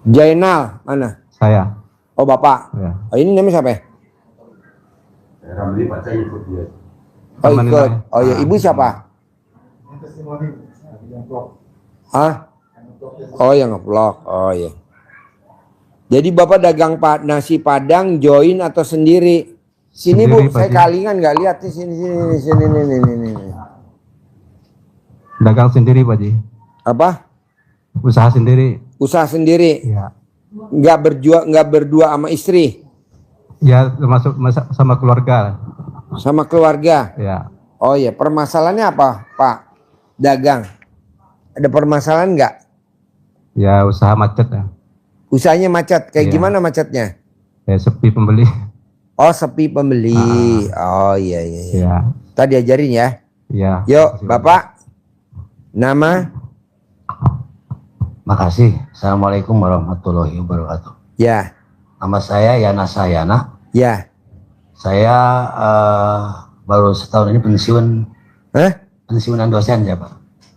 Jainal, mana? Saya. Oh, Bapak. Ya. Oh, ini namanya siapa ya? Ramli baca ikut dia. Oh, Teman ikut. saya. Oh, ya, Ibu siapa? Hah? Oh, yang ngeblok. Oh, ya. Jadi Bapak dagang nasi Padang join atau sendiri? Sini Sendiri, Bu, saya Pak Ji. kalingan nggak lihat di sini nih. Dagang sendiri, Pak Ji. Apa? Usaha sendiri. Usaha sendiri. Ya. Nggak berdua sama istri, Ya, termasuk sama keluarga. sama keluarga. Ya. Oh ya, permasalahannya apa, Pak? Dagang. Ada permasalahan nggak? Ya, usaha macet ya. Usahanya macet. Kayak Iya. gimana macetnya? Ya, sepi pembeli. Oh, sepi pembeli. Oh iya. Ya. Tadi ajarin ya. Ya. Yuk, Bapak. Nama? Makasih. Assalamualaikum warahmatullahi wabarakatuh. Ya. Nama saya Yana Sayana. Ya. Saya baru setahun ini Hah? pensiunan dosen ya Pak.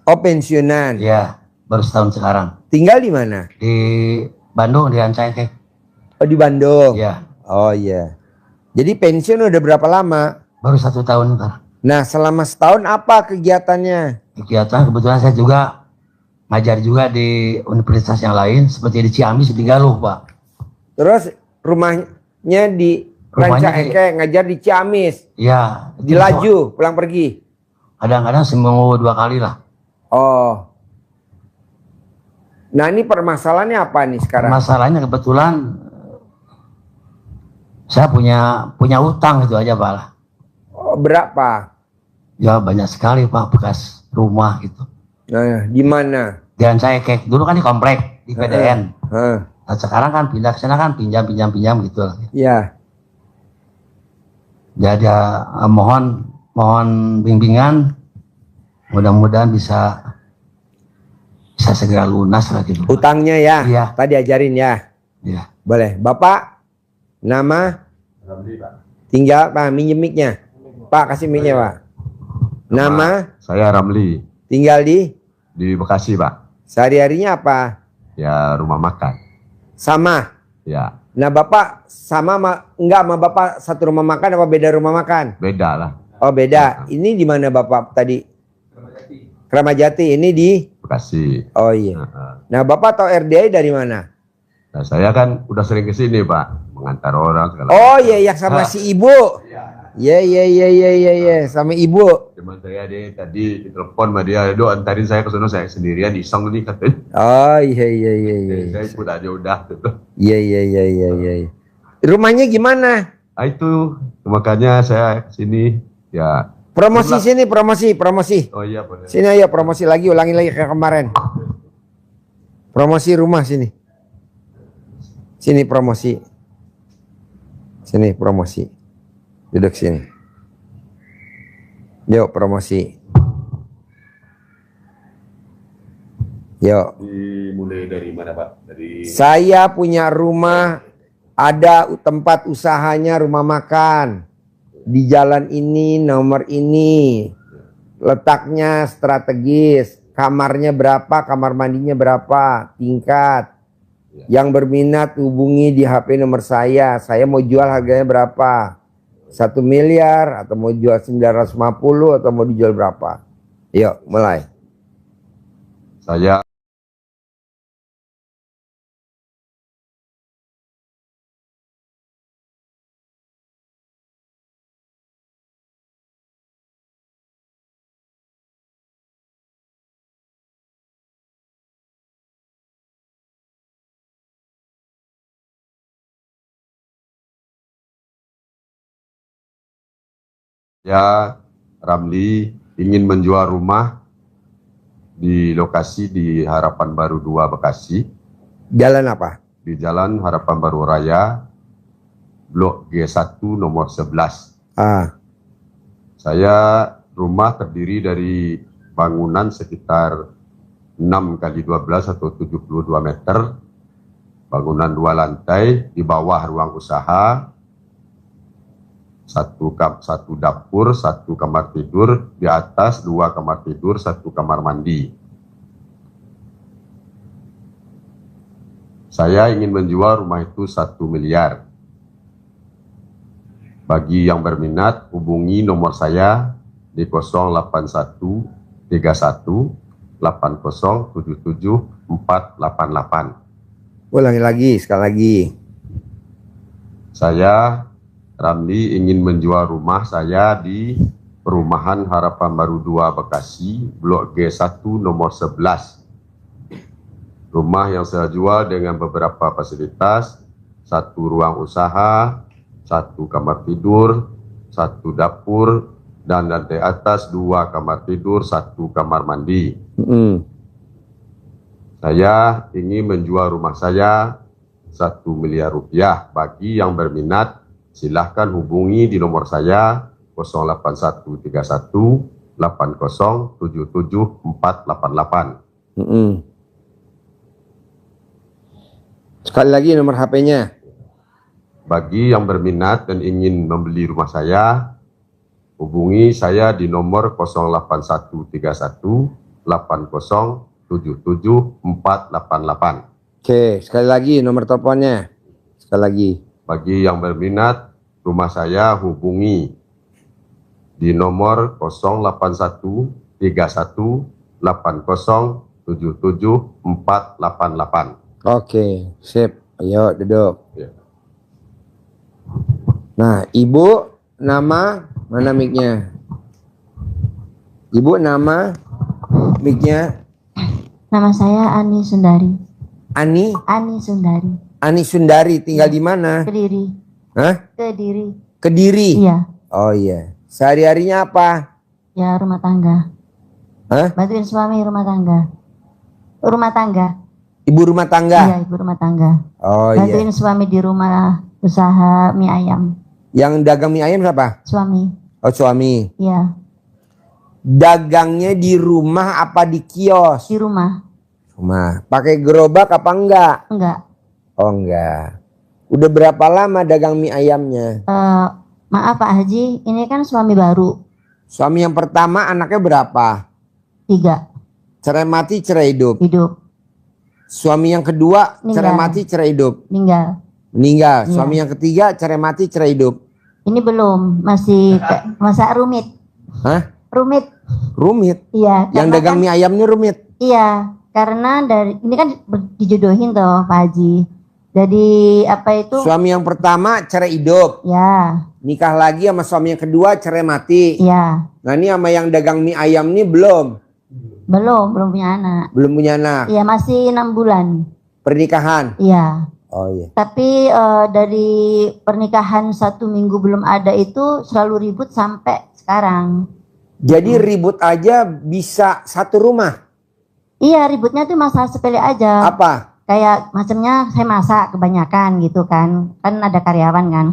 Oh, pensiunan. Ya, baru setahun sekarang. Tinggal di mana? Di Bandung, di Rancaikek. Oh, di Bandung. Ya, Oh iya. Jadi pensiun udah berapa lama? baru 1 tahun Pak. Nah, selama setahun apa kegiatannya? Kegiatan kebetulan saya juga ngajar juga di universitas yang lain seperti di Ciamis di Galuh Pak. Terus rumahnya di Rumahnya Rancaikek, ngajar di Ciamis, Ya, di Laju, pulang pergi. kadang-kadang seminggu 2 kali lah. Oh. Nah, ini permasalahannya apa nih sekarang? Masalahnya kebetulan saya punya utang itu aja Pak lah. Oh, berapa? Ya banyak sekali Pak, bekas rumah gitu. Nah, di mana? Dan saya kayak dulu kan di komplek di PDN. Hah. Nah, sekarang kan pindah ke sana kan pinjam gitu lah. Ya. Jadi mohon bimbingan, mudah-mudahan bisa segera lunas lah gitu. Utangnya ya. Iya. Tadi ajarin ya. Iya. Boleh. Bapak, nama, Ramli Pak. tinggal, Pak, minjem mic-nya. Pak, kasih mic-nya, Pak. Nama, Saya Ramli tinggal di, Bekasi, Pak. sehari-harinya apa? Ya, rumah makan. Sama. Ya, Nah, Bapak enggak sama Bapak satu rumah makan apa beda rumah makan? beda lah. Oh, beda. Ini di mana Bapak tadi? Kramajati. Ini di? Bekasi. Oh iya. Heeh. Nah, Bapak tahu RDI dari mana? Nah, saya kan udah sering ke sini, Pak, mengantar orang segala Oh macam. iya, yang sama si Ibu. Iya, sama Ibu. Cuman saya tadi ditelepon sama dia, "Do, antarin saya ke sana, saya sendirian iseng nih," katanya. Oh iya. Saya ikut aja udah gitu. Iya. Rumahnya gimana? Nah, itu makanya saya ke sini ya. Promosi Sebelah. sini, promosi. Oh iya, boleh. Sini ayo promosi lagi, ulangi lagi kayak kemarin. Promosi rumah sini. Sini promosi. Sini promosi. Duduk sini. Yuk promosi. Yuk. Dimulai dari mana, Pak? Dari Saya punya rumah, ada tempat usahanya rumah makan. Di jalan ini, nomor ini. Letaknya strategis. Kamarnya berapa, kamar mandinya berapa, tingkat. Yang berminat hubungi di HP nomor saya. Saya mau jual harganya berapa? 1 miliar atau mau jual 950 atau mau dijual berapa? Yuk, mulai. saya Ramli ingin menjual rumah di lokasi di Harapan Baru 2 Bekasi, Jalan apa? di Jalan Harapan Baru Raya, Blok G1 nomor 11. Ah, Saya rumah terdiri dari bangunan sekitar 6 kali 12 atau 72 meter, bangunan 2 lantai, di bawah ruang usaha, satu dapur, 1 kamar tidur, di atas 2 kamar tidur, 1 kamar mandi. Saya ingin menjual rumah itu 1 miliar. Bagi yang berminat, hubungi nomor saya di 081 31 80 77 488. Ulangi lagi, sekali lagi. Saya Ramli ingin menjual rumah saya di Perumahan Harapan Baru 2 Bekasi, Blok G1 nomor 11. Rumah yang saya jual dengan beberapa fasilitas, 1 ruang usaha, 1 kamar tidur, 1 dapur, dan lantai atas 2 kamar tidur, 1 kamar mandi. Saya ingin menjual rumah saya 1 miliar rupiah. Bagi yang berminat, silahkan hubungi di nomor saya 08131 80 77 488. Sekali lagi nomor HP-nya. Bagi yang berminat dan ingin membeli rumah saya, hubungi saya di nomor 08131 80 77 488. Oke, sekali lagi nomor teleponnya. Sekali lagi. Bagi yang berminat rumah saya, hubungi di nomor 081 31 80 77 488. Oke, sip. Ayo duduk. Ya. Nah, Ibu nama mana mic-nya? Ibu nama mic-nya? Nama saya Ani Sundari. Ani Sundari, tinggal di mana? Kediri. Hah? Kediri. Kediri. Iya. Oh iya. Sehari-harinya apa? Ya rumah tangga. Hah? Bantuin suami rumah tangga. Rumah tangga. Ibu rumah tangga. Iya, ibu rumah tangga. Oh iya. Bantuin suami di rumah usaha mie ayam. Yang dagang mie ayam siapa? Suami. Oh suami. Iya. Dagangnya di rumah apa di kios? Di rumah. Rumah. Pakai gerobak apa enggak? Enggak. Oh enggak. Udah berapa lama dagang mie ayamnya? Maaf Pak Haji, ini kan suami baru. Suami yang pertama anaknya berapa? 3. Cerai mati, cerai hidup. Hidup. Suami yang kedua Meninggal. cerai mati, cerai hidup. Meninggal. Meninggal. Iya. Suami yang ketiga cerai mati, cerai hidup. Ini belum. Masih masa rumit. Hah? Rumit. Rumit. Iya. Yang karena dagang kan- mie ayamnya rumit. Iya, karena dari ini kan dijodohin toh Pak Haji. Jadi apa itu? Suami yang pertama cerai hidup. Ya, Nikah lagi sama suami yang kedua cerai mati. ya. Nah ini sama yang dagang mie ayam ini belum Belum punya anak. punya anak. Iya, masih 6 bulan. Pernikahan. Iya. Oh iya. Tapi dari pernikahan 1 minggu belum ada itu selalu ribut sampai sekarang. Jadi ribut aja bisa satu rumah. Iya, ributnya tuh masalah sepele aja. Apa? Kayak macamnya saya masak kebanyakan gitu kan. Kan ada karyawan kan.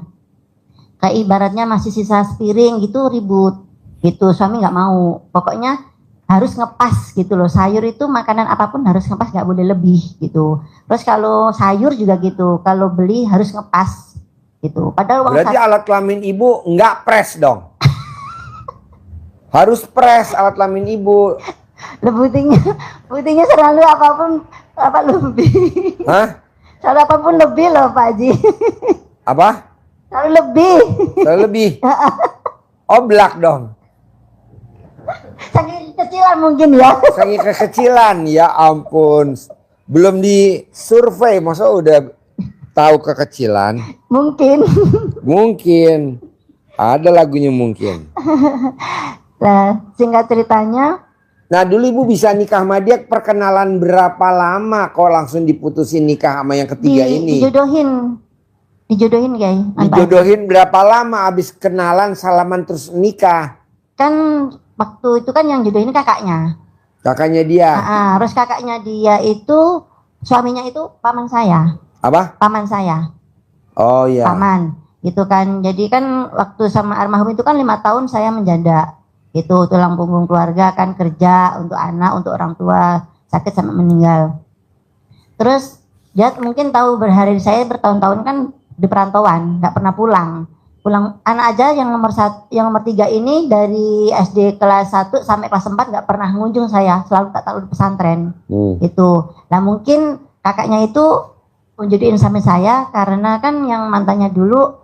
Kayak ibaratnya masih sisa piring gitu ribut. Gitu, suami nggak mau. Pokoknya harus ngepas gitu loh. Sayur itu makanan apapun harus ngepas, nggak boleh lebih gitu. Terus kalau sayur juga gitu. Kalau beli harus ngepas gitu. Padahal uang Berarti alat kelamin ibu nggak pres dong. Harus pres alat kelamin ibu. Buktinya selalu apapun apa lebih. Hah? Selalu apapun lebih loh Pak Haji. Apa? Selalu lebih. Selalu lebih. Oblak dong. Saking kecilan mungkin ya. Saking kekecilan, ya ampun. Belum di survei, masa udah tahu kekecilan? Mungkin. Mungkin. Ada lagunya mungkin. Nah, singkat ceritanya, Nah dulu ibu bisa nikah sama dia perkenalan berapa lama kok langsung diputusin nikah sama yang ketiga ini? dijodohin guys. Dijodohin berapa lama abis kenalan salaman terus nikah? Kan waktu itu kan yang jodohin kakaknya. Kakaknya dia. Terus kakaknya dia itu suaminya itu paman saya. Apa? Paman saya. Oh iya. Paman. Gitu kan. Jadi kan waktu sama almarhum itu kan 5 tahun saya menjanda. Itu tulang punggung keluarga kan, kerja untuk anak, untuk orang tua, sakit sampai meninggal. Terus dia mungkin tahu saya bertahun-tahun kan di perantauan, nggak pernah pulang. Anak aja yang nomor 3 ini dari SD kelas 1 sampai kelas 4 nggak pernah ngunjung saya, selalu tak tahu di pesantren. Itu. Nah mungkin kakaknya itu jodohin sama saya karena kan yang mantannya dulu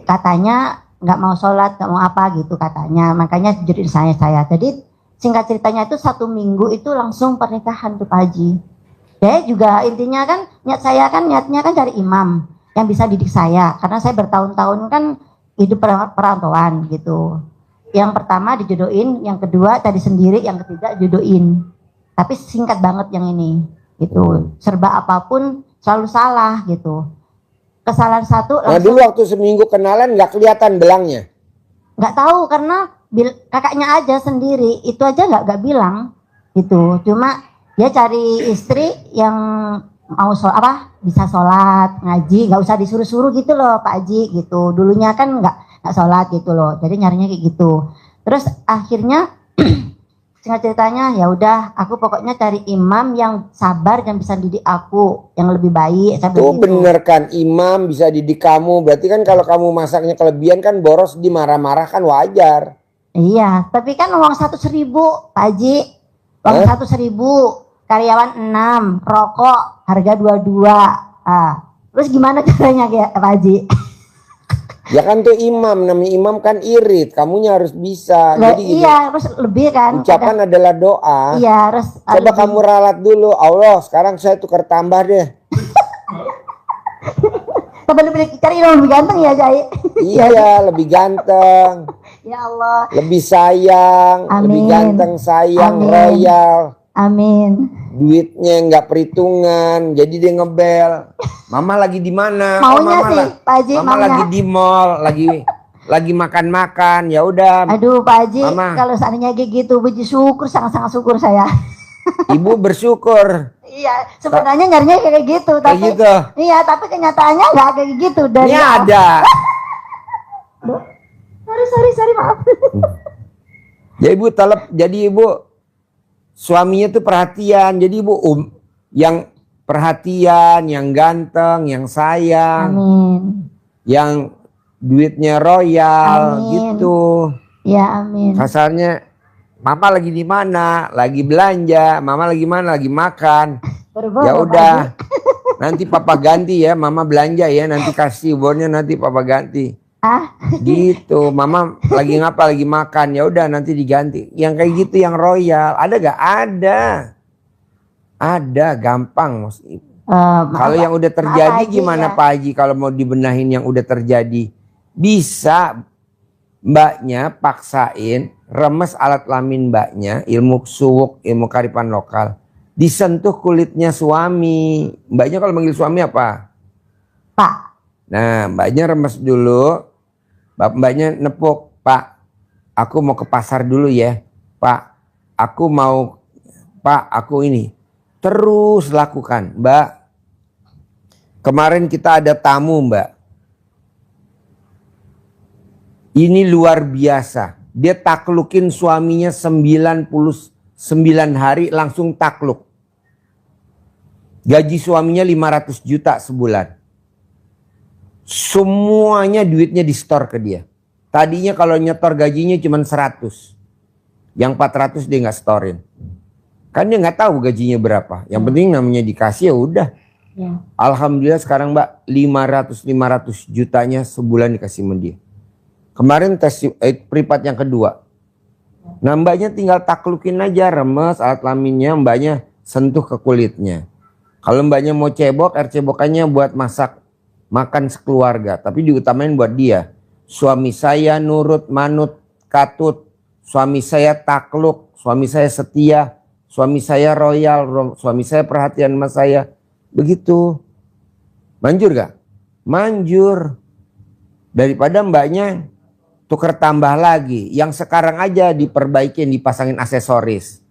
katanya nggak mau sholat, nggak mau apa gitu katanya, makanya jodohin saya. Jadi singkat ceritanya itu 1 minggu itu langsung pernikahan tuh Pak Haji. Saya juga intinya kan niatnya kan cari imam yang bisa didik saya karena saya bertahun-tahun kan hidup perantauan gitu. Yang pertama dijodohin, yang kedua tadi sendiri, yang ketiga jodohin. Tapi singkat banget yang ini gitu. Serba apapun selalu salah gitu. Kesalahan satu Nah langsung dulu waktu seminggu kenalan nggak kelihatan belangnya. nggak tahu karena kakaknya aja sendiri itu aja nggak bilang gitu. Cuma dia cari istri yang mau bisa sholat ngaji, nggak usah disuruh-suruh gitu loh Pak Haji gitu. Dulunya kan nggak sholat gitu loh, jadi nyarinya kayak gitu. Terus akhirnya singkat ceritanya ya udah, aku pokoknya cari imam yang sabar dan bisa didik aku yang lebih baik. Saya Tuh bilang gitu. bener kan, imam bisa didik kamu. Berarti kan kalau kamu masaknya kelebihan kan boros dimarah-marah kan wajar. Iya, tapi kan uang 100.000 Pak Haji, uang 100.000, karyawan 6, rokok harga 22. Terus gimana caranya ya Pak Haji? Ya kan tuh imam, namanya imam kan irit, kamunya harus bisa. Lah, Jadi gini, iya, terus lebih kan. ucapan adalah doa. Iya, terus Coba lebih. kamu ralat dulu, Allah sekarang saya tukar tambah deh. Lebih cari yang lebih ganteng ya Jai. Iya, lebih ganteng, Ya Allah, lebih sayang, lebih Amin. ganteng, sayang, Amin. royal. amin. Duitnya nggak perhitungan, jadi dia ngebel. Mama lagi di mana? Maunya Mama sih, Pak Haji, Mama maunya. lagi di mall, lagi makan-makan. Ya udah, Aduh Pak Haji, Mama. kalau seandainya kayak gitu, puji syukur, sangat-sangat syukur saya. Ibu bersyukur. Iya, sebenarnya nyarinya kayak gitu, Kayak tapi gitu. iya, tapi kenyataannya nggak kayak gitu. Ini ada. Sorry, maaf. Ya ibu jadi ibu suaminya tuh perhatian. Jadi ibu yang perhatian, yang ganteng, yang sayang, Amin. yang duitnya royal Amin. gitu. Ya amin. Kasarnya mama lagi di mana? Lagi belanja. Mama lagi mana? Lagi makan. Berbohong, Ya Pak udah. Haji. Nanti papa ganti ya. Mama belanja ya. Nanti kasih uangnya, nanti papa ganti. Gitu. Mama lagi ngapa? Lagi makan. Ya udah nanti diganti. Yang kayak gitu yang royal. Ada gak? Ada. Ada. Gampang Mas. Maaf, Kalau yang udah Pak terjadi Haji, gimana ya. Pak Haji? Kalau mau dibenahin yang udah terjadi. Bisa mbaknya paksain remes alat kelamin mbaknya, ilmu suwuk, ilmu karipan lokal, disentuh kulitnya suami. Mbaknya kalau manggil suami apa? Pak. Nah mbaknya remes dulu, mbaknya nepuk, Pak aku mau ke pasar dulu ya, Pak aku ini. Terus lakukan, Mbak. Kemarin kita ada tamu Mbak. Ini luar biasa. Dia taklukin suaminya 99 hari langsung takluk. Gaji suaminya 500 juta sebulan. Semuanya duitnya di store ke dia. Tadinya kalau nyetor gajinya cuma 100. Yang 400 dia nggak storein. Kan dia nggak tahu gajinya berapa. Yang penting namanya dikasih ya udah. Ya. Alhamdulillah sekarang Mbak 500 jutanya sebulan dikasih sama dia. Kemarin tes privat yang kedua. Nah mbaknya tinggal taklukin aja, remes alat kelaminnya, mbaknya sentuh ke kulitnya. Kalau mbaknya mau cebok, air cebokannya buat masak makan sekeluarga. Tapi diutamain buat dia. Suami saya nurut, manut, katut. Suami saya takluk, suami saya setia, suami saya royal, suami saya perhatian sama saya. Begitu. Manjur gak? Manjur. Daripada mbaknya tuker tambah lagi. Yang sekarang aja diperbaikin, dipasangin aksesoris.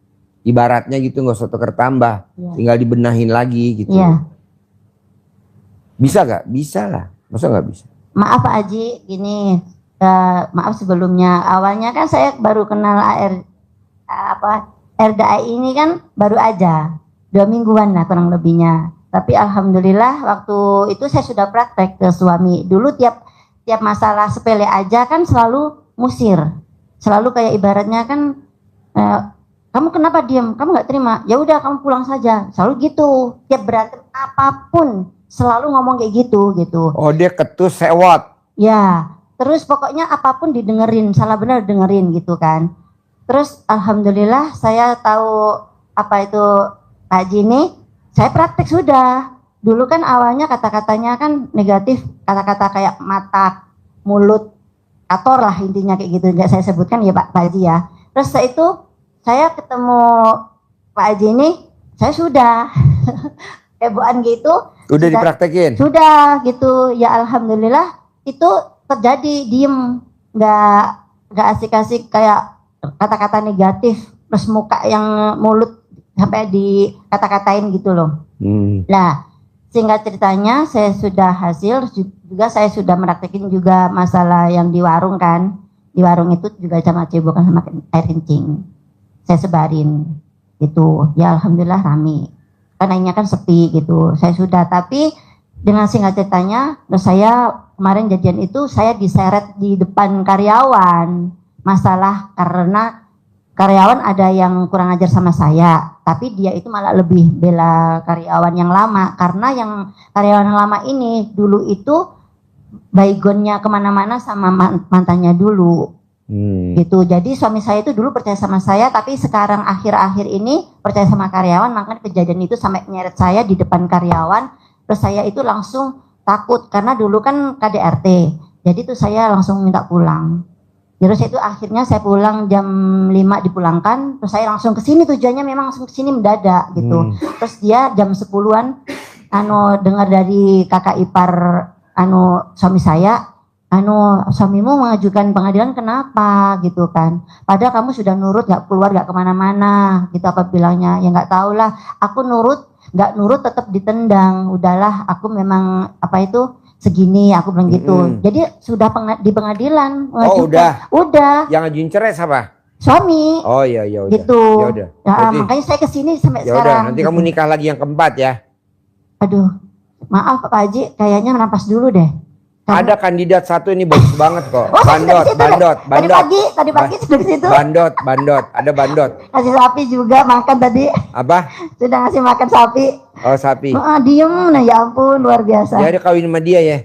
Ibaratnya gitu, nggak usah tuker tambah. Ya. Tinggal dibenahin lagi gitu. Iya. Bisa gak? Bisa lah. Masa nggak bisa? Maaf Pak Haji, gini, maaf sebelumnya. Awalnya kan saya baru kenal RDA ini kan baru aja 2 mingguan lah kurang lebihnya. Tapi alhamdulillah waktu itu saya sudah praktek ke suami. Dulu tiap masalah sepele aja kan selalu musir, selalu kayak ibaratnya kan kamu kenapa diam, kamu nggak terima, ya udah kamu pulang saja, selalu gitu. Tiap berantem apapun selalu ngomong kayak gitu. Oh, dia ketus sewot. Ya, terus pokoknya apapun didengerin, salah benar dengerin gitu kan. Terus alhamdulillah saya tahu apa itu Pak Haji ini, saya praktek sudah. Dulu kan awalnya kata-katanya kan negatif, kata-kata kayak mata, mulut, kator lah intinya kayak gitu. Nggak saya sebutkan ya Pak Haji ya. Terus setelah itu saya ketemu Pak Haji ini, saya sudah hebohan gitu. Udah dipraktekin? Sudah gitu, ya alhamdulillah itu terjadi, diem, nggak asik-asik kayak kata-kata negatif, terus muka yang mulut sampai di kata-katain gitu loh. Nah, singkat ceritanya saya sudah hasil, juga saya sudah meraktekin juga masalah yang di warung kan. Di warung itu juga sama cebokan sama air kencing. Saya sebarin gitu. Ya alhamdulillah rame. Karena ini kan sepi gitu. Saya sudah, tapi dengan singkat ceritanya, terus saya kemarin jadian itu saya diseret di depan karyawan. Masalah karena karyawan ada yang kurang ajar sama saya, tapi dia itu malah lebih bela karyawan yang lama, karena yang karyawan yang lama ini dulu itu baygonnya kemana-mana sama mantannya dulu. Gitu. Jadi suami saya itu dulu percaya sama saya, tapi sekarang akhir-akhir ini percaya sama karyawan, makanya kejadian itu sampai nyeret saya di depan karyawan. Terus saya itu langsung takut karena dulu kan KDRT, jadi tuh saya langsung minta pulang. Terus itu akhirnya saya pulang jam 5 dipulangkan, terus saya langsung ke sini, tujuannya memang langsung ke sini mendadak gitu. Terus dia jam 10-an dengar dari kakak ipar suami saya, suamimu mengajukan pengadilan kenapa gitu kan. Padahal kamu sudah nurut, nggak keluar, nggak kemana-mana gitu, apa bilangnya. Ya nggak tahu lah, aku nurut, nggak nurut tetap ditendang. Udahlah, aku memang apa itu segini, aku bilang gitu. Jadi sudah di pengadilan. Oh udah. Yang ngajuin cerai siapa? Suami. Oh iya udah. Gitu. Ya udah. Nah, makanya saya kesini sampai Ya sekarang. udah, nanti kamu nikah lagi yang keempat ya. Aduh, maaf Pak Haji, kayaknya napas dulu deh. Ada kandidat satu ini bagus banget kok. Oh, Bandot. Tadi pagi sudah ke situ. Bandot, ada bandot. Kasih sapi juga makan tadi. Apa? Sudah ngasih makan sapi. Oh, sapi. Diem, nah ya ampun, luar biasa. Ya ada kawin sama dia ya.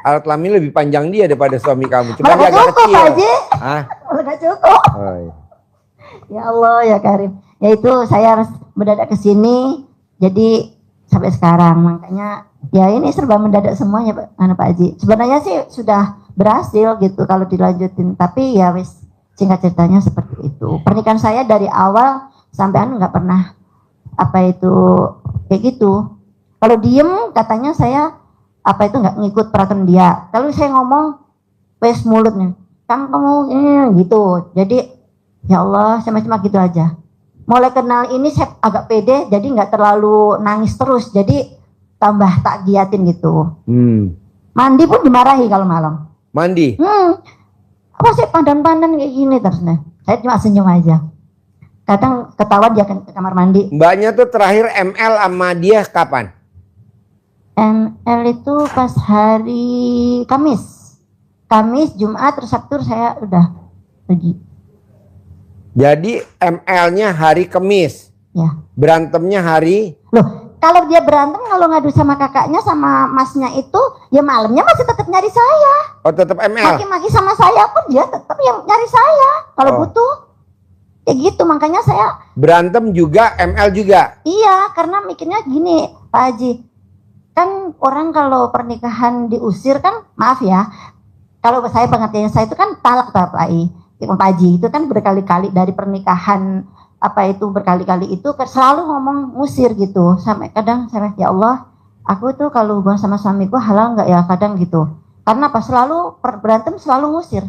Alat kelamin lebih panjang dia daripada suami kamu. Cuma Malah dia gak agak cukup kecil. Pak Haji. Hah? Malah gak cukup. Oh, iya. Ya Allah ya Karim. Ya itu saya harus mendadak ke sini. Jadi sampai sekarang makanya ya ini serba mendadak semuanya Pak Haji. Sebenarnya sih sudah berhasil gitu kalau dilanjutin, tapi ya wis, singkat ceritanya seperti itu. Pernikahan saya dari awal sampai nggak pernah apa itu kayak gitu. Kalau diem katanya saya apa itu nggak ngikut peraturan dia. Kalau saya ngomong wes mulutnya, kan kamu gitu. Jadi ya Allah, sama-sama gitu aja. Mulai kenal ini saya agak pede, jadi nggak terlalu nangis terus. Jadi tambah tak giatin gitu. Mandi pun dimarahi kalau malam. Mandi? Apa sih pandan-pandan kayak gini terus nih. Saya cuma senyum aja. Kadang ketawa dia ke kamar mandi. Mbaknya tuh terakhir ML sama dia kapan? ML itu pas hari Kamis, Jumat, terus Sabtu saya udah pergi. Jadi ML-nya hari Kamis. Ya. Berantemnya hari? Loh, kalau dia berantem, kalau ngadu sama kakaknya sama masnya itu, ya malamnya masih tetap nyari saya. Oh, tetap ML. Maki-maki sama saya pun dia tetap yang nyari saya kalau butuh. Ya gitu, makanya saya berantem juga ML juga. Iya, karena mikirnya gini, Pak Haji. Kan orang kalau pernikahan diusir kan, maaf ya. Kalau saya pengertiannya saya itu kan talak Pak Haji, itu kan berkali-kali dari pernikahan apa itu berkali-kali itu selalu ngomong ngusir gitu. Sampai kadang saya ya Allah, aku tuh kalau hubungan sama suamiku halal nggak ya, kadang gitu. Karena apa, selalu berantem selalu ngusir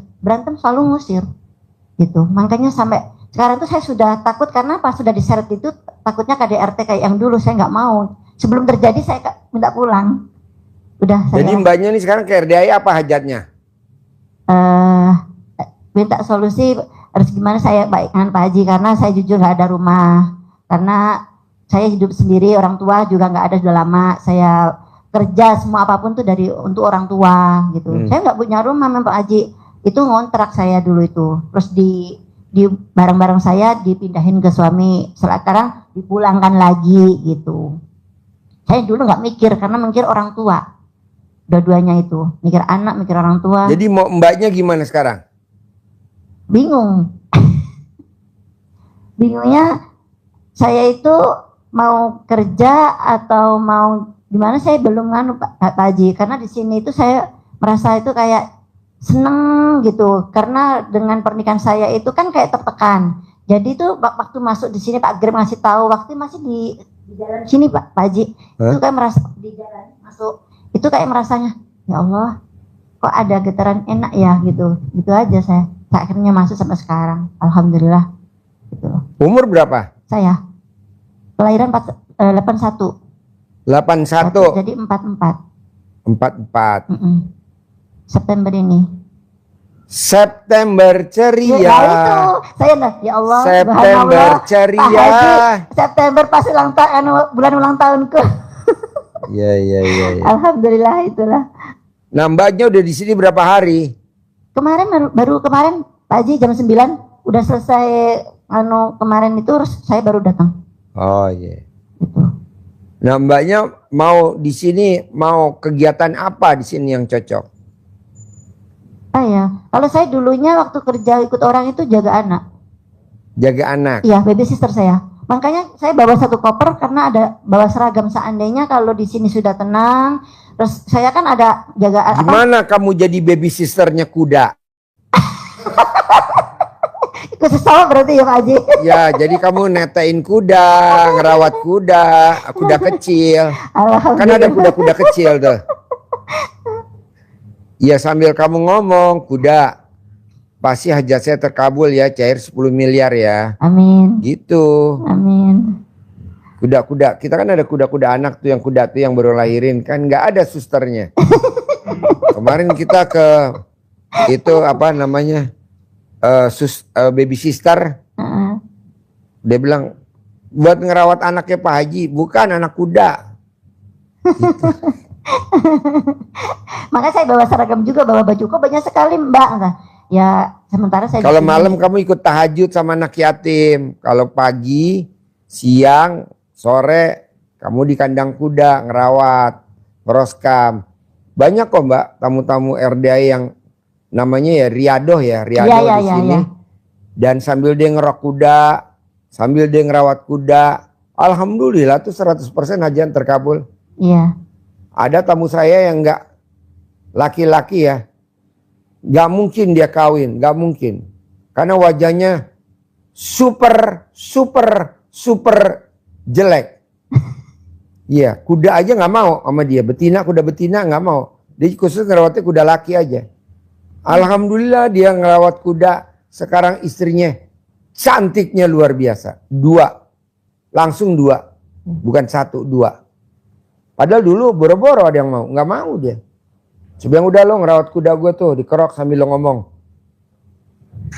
gitu. Makanya sampai sekarang tuh saya sudah takut, karena pas sudah diseret itu takutnya KDRT kayak yang dulu. Saya nggak mau, sebelum terjadi saya minta pulang. Udah. Jadi mbaknya nih sekarang ke RDI apa hajatnya? Minta solusi harus gimana saya baik dengan Pak Haji, karena saya jujur nggak ada rumah, karena saya hidup sendiri, orang tua juga nggak ada sudah lama, saya kerja semua apapun tuh dari untuk orang tua gitu. Saya nggak punya rumah Pak Haji, itu ngontrak saya dulu itu, terus di barang-barang saya dipindahin ke suami, sekarang dipulangkan lagi gitu. Saya dulu nggak mikir karena mikir orang tua. Dua-duanya itu, mikir anak, mikir orang tua. Jadi mau mbaknya gimana sekarang? Bingung. Bingungnya saya itu mau kerja atau mau gimana, saya belum nganu Pak Haji, karena di sini itu saya merasa itu kayak seneng gitu, karena dengan pernikahan saya itu kan kayak tertekan. Jadi itu waktu masuk di sini Pak Grem ngasih tahu, waktu masih di jalan sini Pak Haji, itu kayak merasa di jalan masuk itu kayak merasanya ya Allah kok ada getaran enak ya gitu, gitu aja saya akhirnya masuk sampai sekarang, alhamdulillah. Gitu. Umur berapa? Saya kelahiran 81. 81. Jadi 44. 44. September ini. September ceria. Ya, itu saya ya Allah. September ceria. Pak Haji, September pas bulan ulang tahunku. Iya. Alhamdulillah itulah. Nah, mbaknya udah di sini berapa hari? Kemarin baru kemarin Pak Haji jam 9 udah selesai kemarin itu saya baru datang. Oh iya. Gitu. Nah, mbaknya mau di sini mau kegiatan apa di sini yang cocok? Ya, kalau saya dulunya waktu kerja ikut orang itu jaga anak. Jaga anak. Iya, baby sister saya. Makanya saya bawa satu koper karena ada bawa seragam, seandainya kalau di sini sudah tenang. Terus saya kan ada jaga Gimana kamu jadi baby sisternya kuda? Khusus sama berarti ya Pak Haji. Ya, jadi kamu netain kuda, ngerawat kuda, kuda kecil. Kan ada kuda-kuda kecil tuh. Ya, sambil kamu ngomong, kuda, pasti hajat saya terkabul ya, cair 10 miliar ya. Amin. Gitu. Amin. Kuda-kuda, kita kan ada kuda-kuda anak tuh, yang kuda tuh yang baru lahirin, kan nggak ada susternya. Kemarin kita ke itu apa namanya, baby sister. Dia bilang buat ngerawat anaknya Pak Haji, bukan anak kuda. Gitu. Makanya saya bawa seragam juga, bawa baju kok banyak sekali Mbak. Ya sementara saya. Kalau malam kamu ikut tahajud sama anak yatim, kalau pagi, siang, sore kamu di kandang kuda ngerawat, ngeroskam. Banyak kok Mbak tamu-tamu RDA yang namanya ya Riadoh ya, Riadoh di sini. Ya. Dan sambil dia ngerok kuda, sambil dia ngerawat kuda, alhamdulillah tuh 100% hajian terkabul. Iya. Ada tamu saya yang nggak laki-laki ya, nggak mungkin dia kawin, nggak mungkin, karena wajahnya super jelek. Iya, kuda aja nggak mau sama dia, kuda betina nggak mau. Dia khusus ngerawatnya kuda laki aja. Alhamdulillah dia ngerawat kuda, sekarang istrinya cantiknya luar biasa, 2, langsung 2, bukan 1, 2. Padahal dulu boro-boro ada yang mau, nggak mau dia. Coba yang udah lo ngerawat kuda gue tuh, dikerok sambil lo ngomong.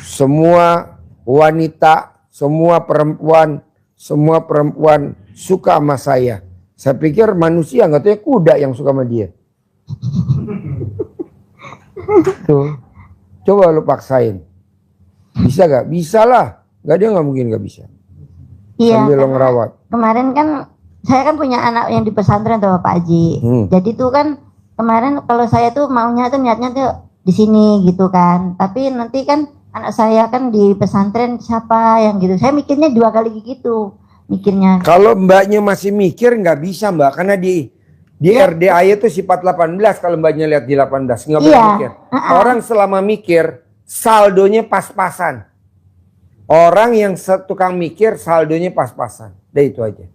Semua wanita, semua perempuan suka sama saya. Saya pikir manusia, nggak tahu ya kuda yang suka sama dia. Tuh, coba lo paksain. Bisa gak? Bisa lah. Dia nggak mungkin nggak bisa. Iya. Sambil lo ngerawat. Kemarin kan saya kan punya anak yang di pesantren tuh Pak Haji. Jadi tuh kan kemarin kalau saya tuh maunya tuh niatnya tuh di sini gitu kan. Tapi nanti kan anak saya kan di pesantren siapa yang gitu. Saya mikirnya 2 kali gitu. Mikirnya. Kalau mbaknya masih mikir nggak bisa Mbak, karena di RDA itu sifat 18, kalau mbaknya lihat di 18 nggak boleh mikir. Orang selama mikir saldonya pas-pasan. Orang yang tukang mikir saldonya pas-pasan. Udah itu aja.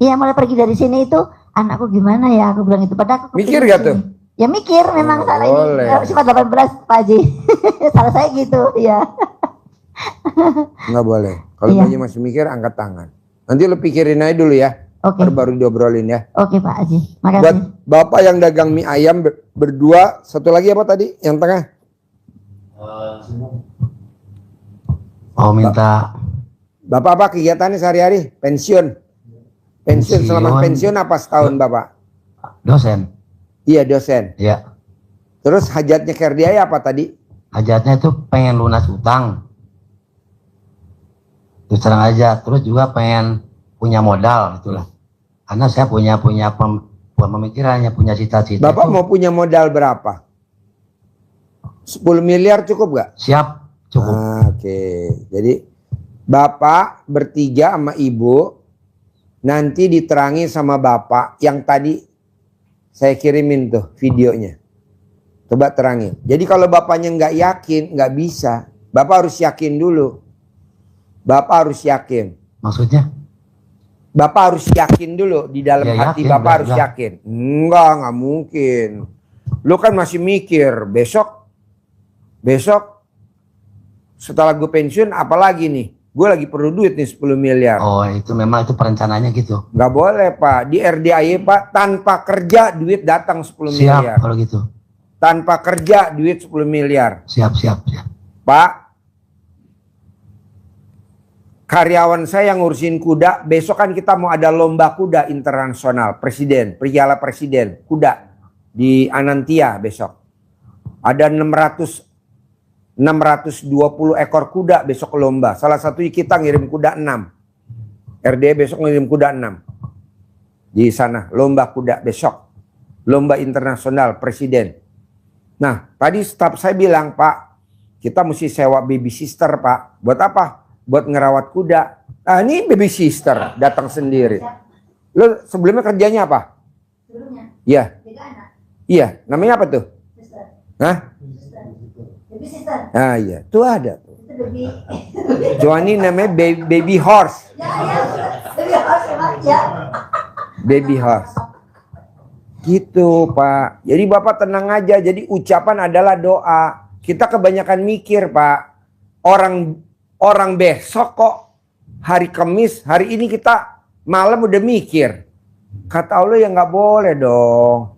Iya, mulai pergi dari sini itu anakku gimana ya, aku bilang itu. Padahal aku mikir gak tuh? Ya mikir, memang salah ini. Sifat 18 Pak Haji. Salah saya gitu, ya. Nggak boleh. Kalau mbaknya masih mikir, angkat tangan. Nanti lo pikirin aja dulu ya. Oke. Baru diobrolin ya. Oke Pak Haji, makasih. Buat bapak yang dagang mie ayam berdua, satu lagi apa tadi? Yang tengah? Mau minta. Bapak apa kegiatannya sehari-hari? Pensiun. Selama pensiun apa setahun Bapak? Dosen. Iya dosen. Iya. Terus hajatnya Kerdiaya apa tadi? Hajatnya itu pengen lunas utang. Terus terang aja. Terus juga pengen punya modal itulah. Karena saya punya pemikirannya, punya cita-cita. Bapak itu. mau punya modal berapa? 10 miliar cukup gak? Siap, cukup. Oke. Jadi Bapak bertiga sama Ibu nanti diterangi sama Bapak yang tadi saya kirimin tuh videonya. Coba terangin. Jadi kalau Bapaknya nggak yakin, nggak bisa. Bapak harus yakin dulu. Bapak harus yakin. Maksudnya? Bapak harus yakin dulu di dalam Ya, hati yakin, Bapak harus enggak. yakin. Nggak mungkin. Lu kan masih mikir besok setelah gue pensiun apalagi nih? Gue lagi perlu duit nih 10 miliar. Oh, itu memang itu perencanaannya gitu. Nggak boleh Pak. Di RDAY Pak, tanpa kerja duit datang 10 miliar. Siap kalau gitu. Tanpa kerja duit 10 miliar. Siap. Pak, karyawan saya yang ngurusin kuda, besok kan kita mau ada lomba kuda internasional, piala presiden, kuda di Anantia besok. Ada 620 ekor kuda besok lomba. Salah satu kita ngirim kuda 6. RD besok ngirim kuda 6. Di sana lomba kuda besok. Lomba internasional presiden. Nah, tadi staf saya bilang, Pak, kita mesti sewa baby sister, Pak. Buat apa? Buat ngerawat kuda. Ah, ini baby sister datang sendiri. Lo sebelumnya kerjanya apa? Sebelumnya, Iya. 3 anak, Iya, namanya apa tuh? sister, Hah? baby sister, Ah iya, tuh ada. itu baby, Cuma ini namanya baby horse. baby horse emang ya. Baby horse. Gitu, Pak. Jadi Bapak tenang aja. Jadi ucapan adalah doa. Kita kebanyakan mikir, Pak. Orang besok kok hari Kamis, hari ini kita malam udah mikir. Kata Allah ya nggak boleh dong.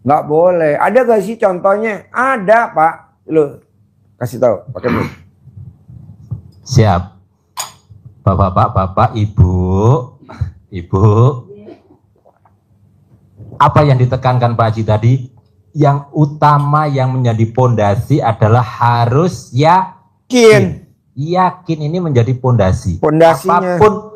Nggak boleh. Ada gak sih contohnya? Ada, Pak. Lu kasih tahu pakai mic. Siap. Bapak, Ibu. Apa yang ditekankan Pak Haji tadi? Yang utama yang menjadi pondasi adalah harus yakin. Yakin ini menjadi pondasi. Pondasinya. Apapun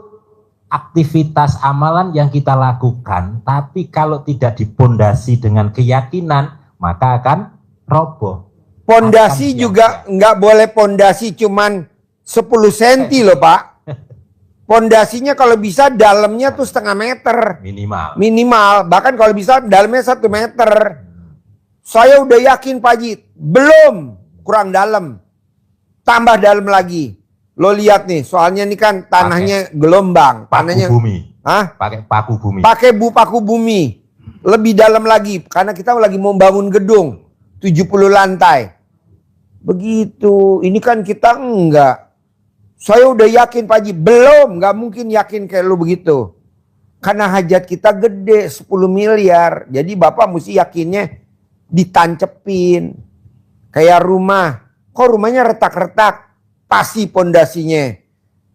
aktivitas amalan yang kita lakukan, tapi kalau tidak dipondasi dengan keyakinan, maka akan roboh. Pondasi Akan juga nggak boleh pondasi cuman 10 cm loh, Pak. Pondasinya kalau bisa dalamnya tuh 0,5 meter. Minimal. Bahkan kalau bisa dalamnya 1 meter. Saya udah yakin Pak Haji. Belum. Kurang dalam. Tambah dalam lagi. Lo lihat nih. Soalnya ini kan tanahnya gelombang. Tanahnya. Paku bumi. Hah? Pakai paku bumi. Pakai paku bumi. Lebih dalam lagi. Karena kita lagi mau bangun gedung. 70 lantai. Begitu. Ini kan kita enggak. Saya udah yakin Pak Haji. Belum. Nggak mungkin yakin kayak lu begitu. Karena hajat kita gede. 10 miliar. Jadi Bapak mesti yakinnya ditancepin. Kayak rumah. Kok rumahnya retak-retak? Pasti pondasinya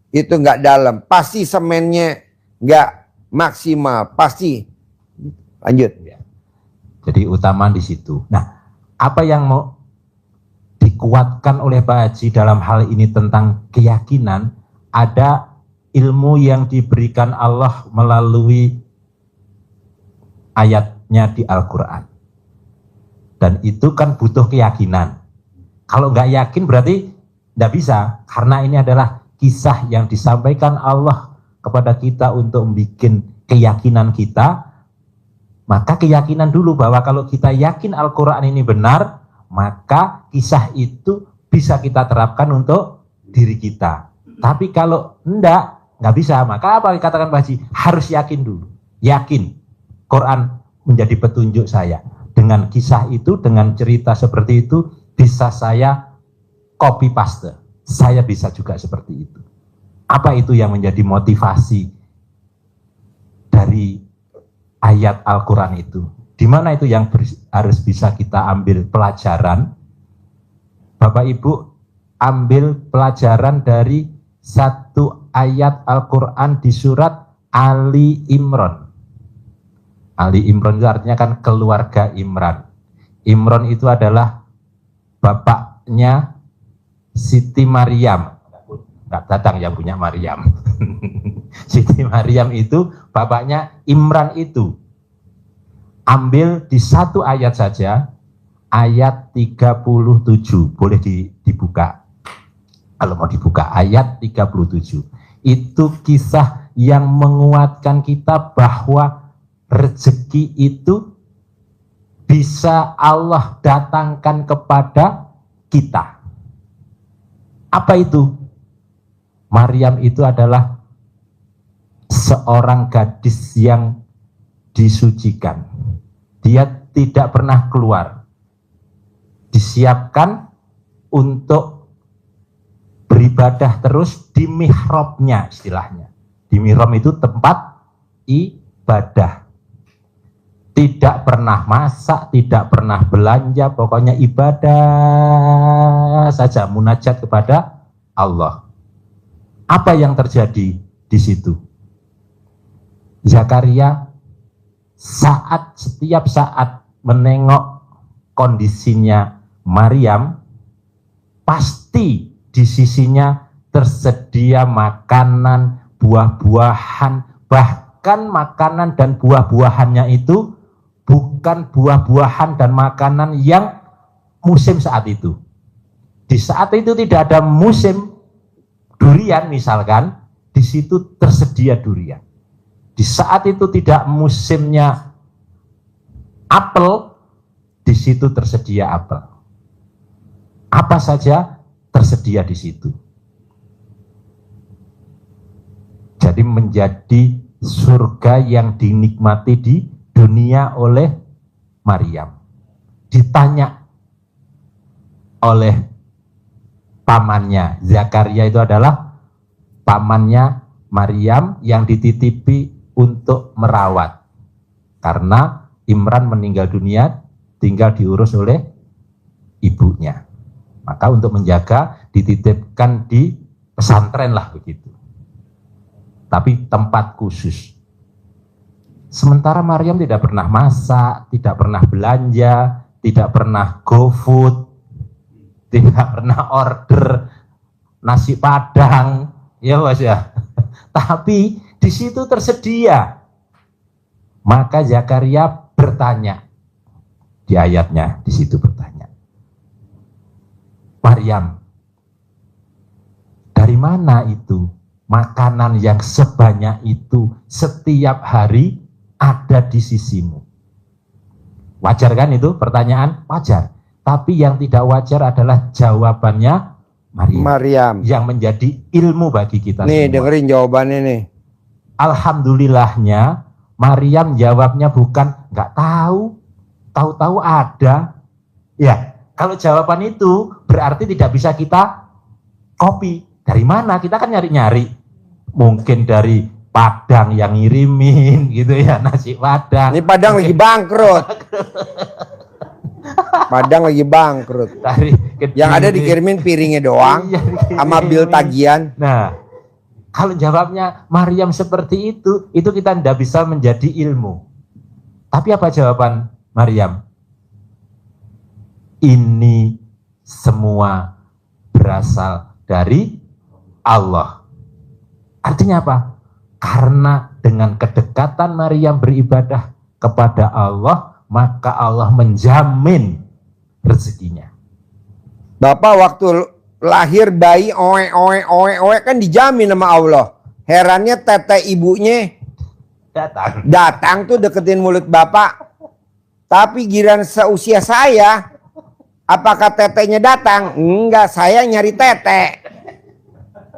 itu nggak dalam. Pasti semennya nggak maksimal. Pasti. Lanjut. Jadi utama di situ. Nah, apa yang mau dikuatkan oleh Pak Haji dalam hal ini tentang keyakinan, ada ilmu yang diberikan Allah melalui ayatnya di Al-Quran. Dan itu kan butuh keyakinan. Kalau nggak yakin berarti nggak bisa, karena ini adalah kisah yang disampaikan Allah kepada kita untuk membuat keyakinan kita. Maka keyakinan dulu bahwa kalau kita yakin Al-Quran ini benar, maka kisah itu bisa kita terapkan untuk diri kita. Tapi kalau nggak bisa, maka apa dikatakan Pak Haji? Harus yakin dulu. Yakin Quran menjadi petunjuk saya. Dengan kisah itu, dengan cerita seperti itu, bisa saya copy paste. Saya bisa juga seperti itu. Apa itu yang menjadi motivasi dari ayat Al-Quran itu? Di mana itu yang harus bisa kita ambil pelajaran? Bapak Ibu ambil pelajaran dari satu ayat Al-Quran di surat Ali Imran. Ali Imran itu artinya kan keluarga Imran. Imran itu adalah bapaknya Siti Maryam. Nggak datang yang punya Maryam. Siti Maryam itu bapaknya Imran itu. Ambil di satu ayat saja, ayat 37, boleh dibuka. Kalau mau dibuka ayat 37. Itu kisah yang menguatkan kita bahwa rezeki itu bisa Allah datangkan kepada kita. Apa itu? Maryam itu adalah seorang gadis yang disucikan. Dia tidak pernah keluar. Disiapkan untuk beribadah terus di mihrabnya istilahnya. Di mihrab itu tempat ibadah. Tidak pernah masak, tidak pernah belanja, pokoknya ibadah saja, munajat kepada Allah. Apa yang terjadi di situ? Zakaria setiap saat menengok kondisinya Maryam, pasti di sisinya tersedia makanan, buah-buahan, bahkan makanan dan buah-buahannya itu bukan buah-buahan dan makanan yang musim saat itu. Di saat itu tidak ada musim durian misalkan, di situ tersedia durian. Di saat itu tidak musimnya apel, di situ tersedia apel. Apa saja tersedia di situ. Jadi menjadi surga yang dinikmati di dunia oleh Maryam. Ditanya oleh pamannya, Zakaria itu adalah pamannya Maryam yang dititipi untuk merawat. Karena Imran meninggal dunia, tinggal diurus oleh ibunya. Maka untuk menjaga dititipkan di pesantren lah begitu. Tapi tempat khusus. Sementara Maryam tidak pernah masak, tidak pernah belanja, tidak pernah GoFood, tidak pernah order nasi padang, ya Mas ya. Tapi di situ tersedia. Maka Zakaria bertanya di ayatnya, di situ bertanya, Maryam, dari mana itu makanan yang sebanyak itu setiap hari ada di sisimu? Wajar kan itu pertanyaan? Wajar. Tapi yang tidak wajar adalah jawabannya Maryam. Yang menjadi ilmu bagi kita Nih, semua. dengerin jawabannya nih. Alhamdulillahnya Maryam jawabnya bukan nggak tahu, tahu-tahu ada. Ya, kalau jawaban itu berarti tidak bisa kita copy. Dari mana? Kita kan nyari-nyari. Mungkin dari Padang yang ngirimin gitu ya, nasi Padang. Ini Padang lagi bangkrut. Padang lagi bangkrut. Dari Yang ada dikirimin piringnya doang Iya, dikirimin. sama bil tagihan. Nah, kalau jawabnya Maryam seperti itu kita tidak bisa menjadi ilmu. Tapi apa jawaban Maryam? Ini semua berasal dari Allah. Artinya apa? Karena dengan kedekatan Maryam beribadah kepada Allah, maka Allah menjamin rezekinya. Bapak waktu lahir bayi oe kan dijamin sama Allah. Herannya tete ibunya datang tuh deketin mulut bapak. Tapi giran seusia saya, apakah tetenya datang? Enggak, saya nyari tete.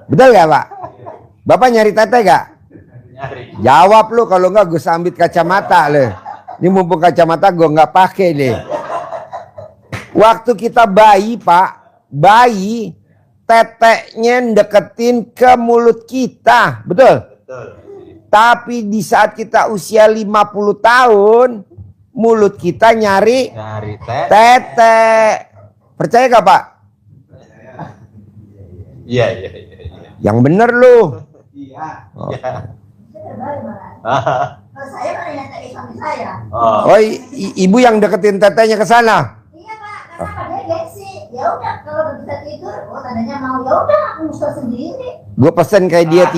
Betul gak Pak? Bapak nyari tete gak? Jawab lu, kalau enggak gue sambit kacamata le. Ini mumpung kacamata gue nggak pakai deh. Waktu kita bayi Pak, bayi teteknya deketin ke mulut kita, betul? Betul. Tapi di saat kita usia 50 tahun, mulut kita nyari tete. Percaya gak Pak? Iya. Yang bener lu. Iya. Kalau saya malah yang tadi suami saya. Oh, ibu yang deketin tetenya ke sana. Iya Pak, kenapa dia gengsi? Ya udah kalau bisa tidur, tandanya mau, ya udah aku musuh sendiri. Gue pesen kayak dia 3.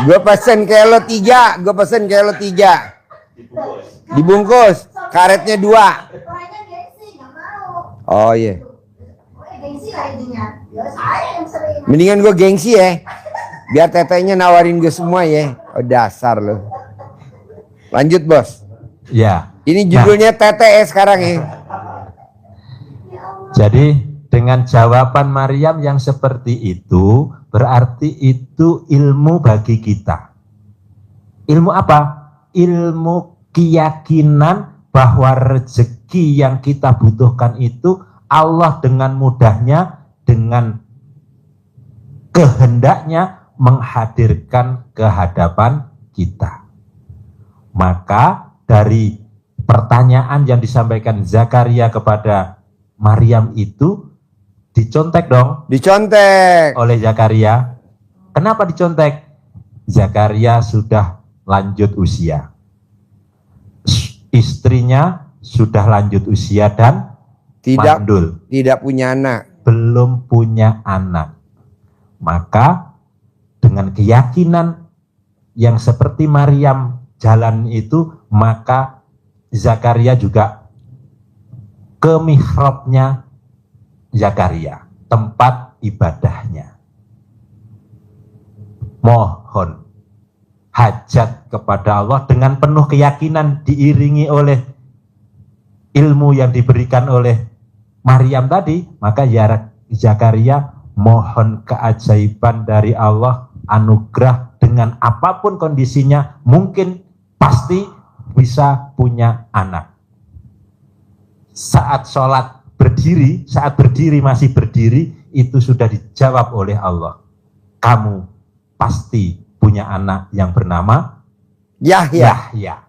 Gue pesen kelo 3, dibungkus, karetnya 2. Orangnya gengsi, nggak mau. Oh iya. Gengsi lah intinya. Ya saya yang sering. Mendingan gue gengsi ya. Biar tetenya nawarin gue semua ya. Oh dasar lo. Lanjut bos. Ya. Ini judulnya tete sekarang ya. Jadi dengan jawaban Maryam yang seperti itu, berarti itu ilmu bagi kita. Ilmu apa? Ilmu keyakinan bahwa rezeki yang kita butuhkan itu Allah dengan mudahnya, dengan kehendaknya menghadirkan ke hadapan kita. Maka dari pertanyaan yang disampaikan Zakaria kepada Maryam itu dicontek dong. Dicontek. Oleh Zakaria. Kenapa dicontek? Zakaria sudah lanjut usia. Istrinya sudah lanjut usia dan mandul. Tidak punya anak. Belum punya anak. Maka dengan keyakinan yang seperti Maryam jalan itu, maka Zakaria juga ke mihrabnya Zakaria, tempat ibadahnya. Mohon hajat kepada Allah dengan penuh keyakinan, diiringi oleh ilmu yang diberikan oleh Maryam tadi. Maka Zakaria mohon keajaiban dari Allah, anugerah dengan apapun kondisinya, mungkin pasti bisa punya anak. Saat sholat berdiri, saat berdiri masih berdiri, itu sudah dijawab oleh Allah. Kamu pasti punya anak yang bernama Yahya.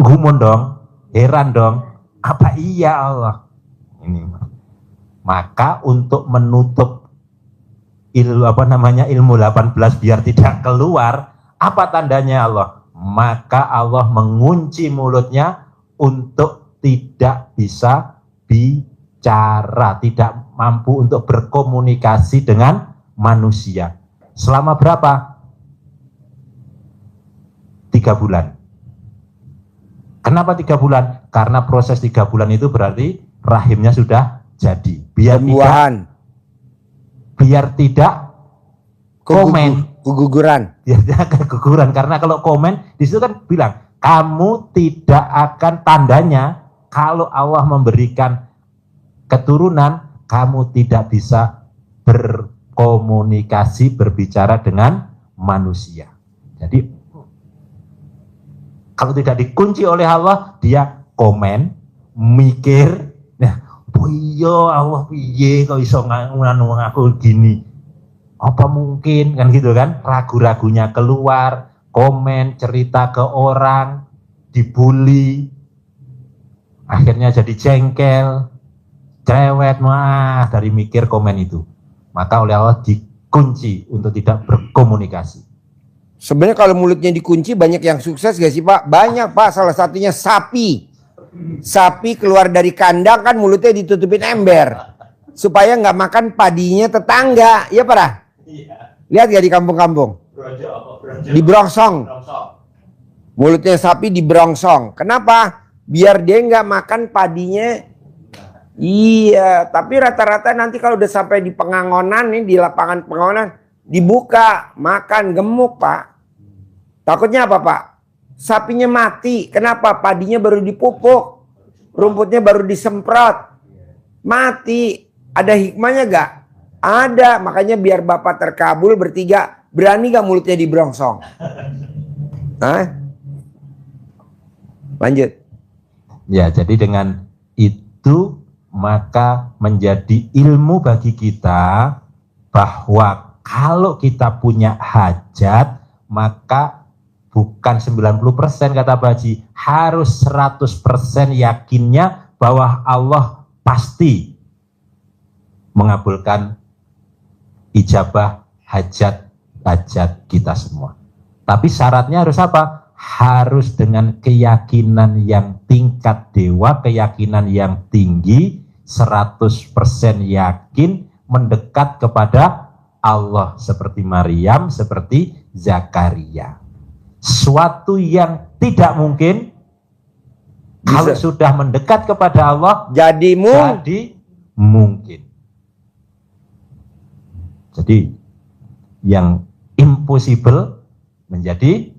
Gumun dong, heran dong, apa iya Allah? Ini. Maka untuk menutup ilmu 18 biar tidak keluar, apa tandanya Allah? Maka Allah mengunci mulutnya untuk tidak bisa bicara, tidak mampu untuk berkomunikasi dengan manusia. Selama berapa? 3 bulan. Kenapa 3 bulan? Karena proses 3 bulan itu berarti rahimnya sudah jadi. Biar tidak komen. Keguguran. Biar tidak keguguran. Karena kalau komen, di situ kan bilang, kamu tidak akan tandanya kalau Allah memberikan keturunan, kamu tidak bisa berkomunikasi, berbicara dengan manusia. Jadi kalau tidak dikunci oleh Allah, dia komen, mikir, nah, iya Allah piye kok iso nganu aku gini. Apa mungkin kan gitu kan? Ragu-ragunya keluar, komen, cerita ke orang, dibully. Akhirnya jadi jengkel, cerewet, dari mikir komen itu. Maka oleh Allah dikunci untuk tidak berkomunikasi. Sebenarnya kalau mulutnya dikunci banyak yang sukses gak sih Pak? Banyak Pak, salah satunya sapi. Sapi keluar dari kandang kan mulutnya ditutupin ember. Supaya nggak makan padinya tetangga. Iya Pak? Lihat gak di kampung-kampung? Dibrongsong. Mulutnya sapi dibrongsong. Kenapa? Biar dia nggak makan padinya. Iya, tapi rata-rata nanti kalau udah sampai di Pengangonan nih, di lapangan Pengangonan, dibuka, makan, gemuk Pak. Takutnya apa Pak? Sapinya mati. Kenapa? Padinya baru dipupuk, rumputnya baru disemprot, mati. Ada hikmahnya gak? Ada. Makanya biar Bapak terkabul bertiga, berani gak mulutnya dibrongsong? Hah? Lanjut. Ya, jadi dengan itu maka menjadi ilmu bagi kita bahwa kalau kita punya hajat, maka bukan 90% kata Pak Haji, harus 100% yakinnya bahwa Allah pasti mengabulkan ijabah hajat kita semua. Tapi syaratnya harus apa? Harus dengan keyakinan yang tingkat dewa, keyakinan yang tinggi, 100% yakin mendekat kepada Allah seperti Maryam, seperti Zakaria. Suatu yang tidak mungkin kalau sudah mendekat kepada Allah jadi mungkin. Jadi yang impossible menjadi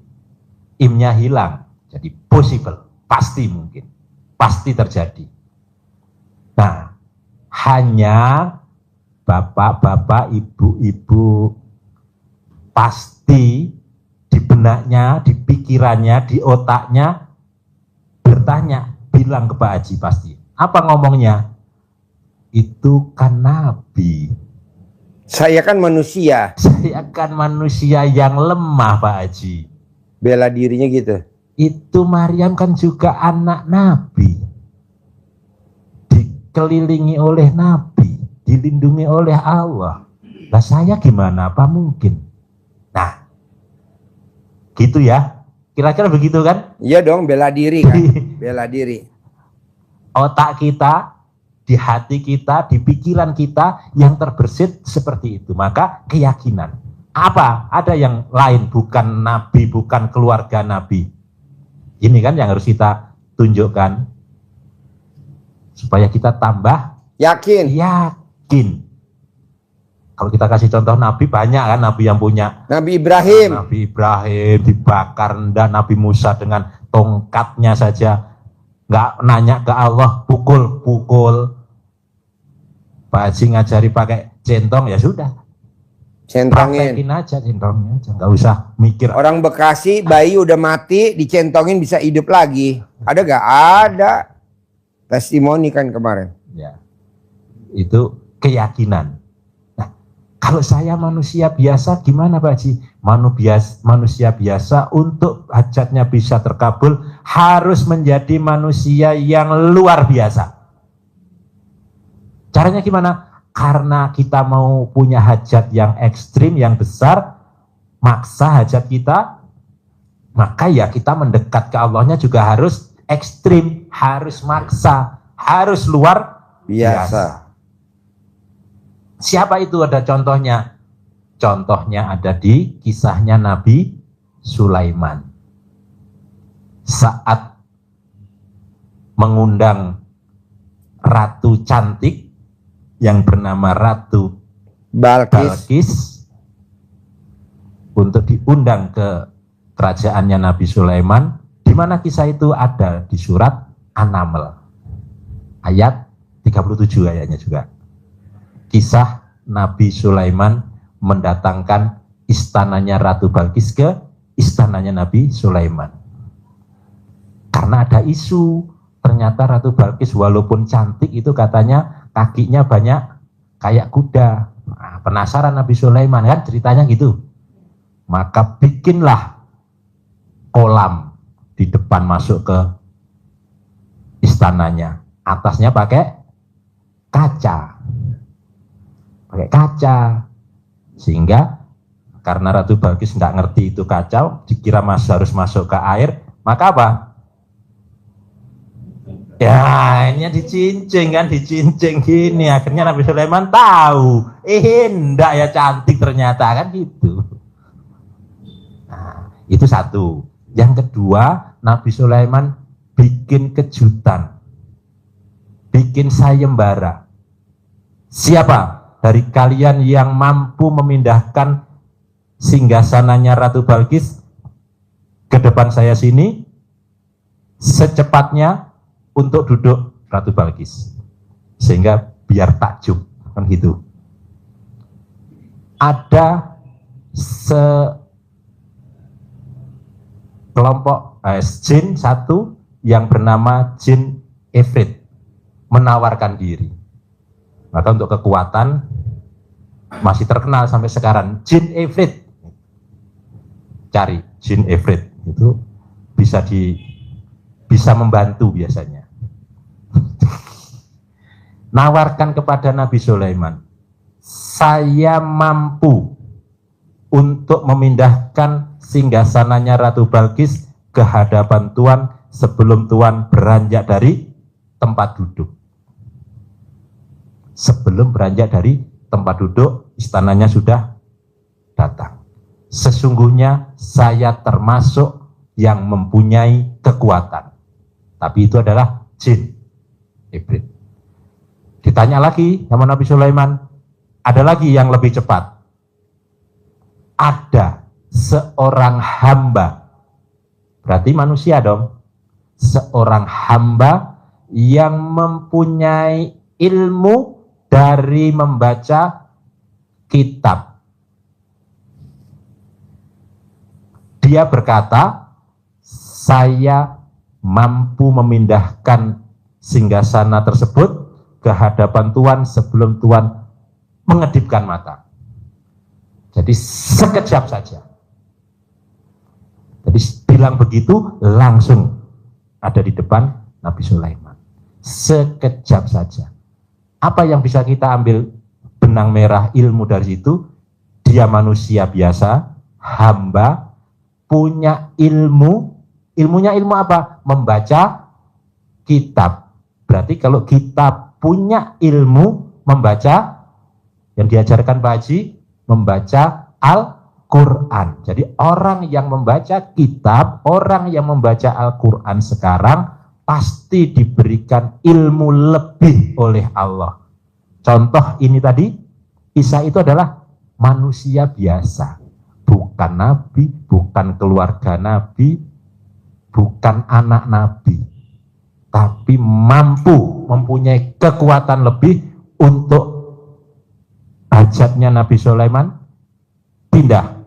imnya hilang, jadi possible, pasti mungkin, pasti terjadi. Nah, hanya bapak-bapak, ibu-ibu pasti di benaknya, di pikirannya, di otaknya bertanya, bilang ke Pak Haji pasti. Apa ngomongnya? Itu kan Nabi. Saya kan manusia. Saya kan manusia yang lemah, Pak Haji. Bela dirinya gitu. Itu Maryam kan juga anak Nabi. Dikelilingi oleh Nabi, dilindungi oleh Allah. Lah saya gimana? Apa mungkin? Nah, gitu ya. Kira-kira begitu kan? Iya dong, bela diri kan. Bela diri. Otak kita, di hati kita, di pikiran kita yang terbersit seperti itu. Maka keyakinan. Apa? Ada yang lain, bukan Nabi, bukan keluarga Nabi. Ini kan yang harus kita tunjukkan. Supaya kita tambah yakin. Kalau kita kasih contoh Nabi, banyak kan Nabi yang punya. Nabi Ibrahim. Nabi Ibrahim dibakar, Nabi Musa dengan tongkatnya saja. Nggak nanya ke Allah, pukul. Pak Haji ngajari pakai centong, ya sudah. Centongin. Praktekin aja centongnya aja, nggak usah mikir. Orang Bekasi, bayi udah mati, dicentongin bisa hidup lagi. Ada gak? Ada. Testimoni kan kemarin. Ya, itu keyakinan. Nah, kalau saya manusia biasa, gimana Pak Haji? Manusia biasa untuk hajatnya bisa terkabul harus menjadi manusia yang luar biasa. Caranya gimana? Karena kita mau punya hajat yang ekstrim, yang besar, maksa hajat kita, maka ya kita mendekat ke Allahnya juga harus ekstrim, harus maksa, harus luar biasa. Siapa itu? Ada contohnya. Contohnya ada di kisahnya Nabi Sulaiman. Saat mengundang ratu cantik yang bernama Ratu Balkis untuk diundang ke kerajaannya Nabi Sulaiman, di mana kisah itu ada di surat An-Naml ayat 37 ayatnya juga. Kisah Nabi Sulaiman mendatangkan istananya Ratu Balkis ke istananya Nabi Sulaiman. Karena ada isu, ternyata Ratu Balkis walaupun cantik itu katanya kakinya banyak kayak kuda. Nah, penasaran Nabi Sulaiman kan ceritanya gitu. Maka bikinlah kolam di depan masuk ke istananya. Atasnya pakai kaca. Sehingga karena Ratu Balkis nggak ngerti itu kacau, dikira harus masuk ke air, maka apa? Ya, ini dicincing gini. Akhirnya Nabi Sulaiman tahu, enggak ya, cantik ternyata kan gitu. Nah, itu satu. Yang kedua, Nabi Sulaiman bikin kejutan, bikin sayembara. Siapa dari kalian yang mampu memindahkan singgasananya Ratu Balkis ke depan saya sini secepatnya untuk duduk Ratu Balkis, sehingga biar takjub kan gitu. Ada sekelompok jin satu yang bernama jin Ifrit menawarkan diri. Maka untuk kekuatan masih terkenal sampai sekarang, jin Ifrit. Cari jin Ifrit itu bisa membantu biasanya. Nawarkan kepada Nabi Sulaiman, saya mampu untuk memindahkan singgasananya Ratu Balkis ke hadapan Tuan sebelum Tuan beranjak dari tempat duduk. Sebelum beranjak dari tempat duduk, istananya sudah datang. Sesungguhnya saya termasuk yang mempunyai kekuatan. Tapi itu adalah jin, iblis. Ditanya lagi sama Nabi Sulaiman, ada lagi yang lebih cepat. Ada seorang hamba, berarti manusia dong, seorang hamba yang mempunyai ilmu dari membaca kitab. Dia berkata, saya mampu memindahkan singgasana tersebut ke hadapan Tuhan sebelum Tuhan mengedipkan mata. Jadi sekejap saja. Jadi bilang begitu langsung ada di depan Nabi Sulaiman. Sekejap saja. Apa yang bisa kita ambil benang merah ilmu dari situ? Dia manusia biasa, hamba, punya ilmu. Ilmunya ilmu apa? Membaca kitab. Berarti kalau kita punya ilmu membaca, yang diajarkan Pak Haji, membaca Al-Quran. Jadi orang yang membaca kitab, orang yang membaca Al-Quran sekarang, pasti diberikan ilmu lebih oleh Allah. Contoh ini tadi, Isa itu adalah manusia biasa. Bukan nabi, bukan keluarga nabi, bukan anak nabi. Tapi mampu mempunyai kekuatan lebih untuk hajatnya Nabi Sulaiman pindah.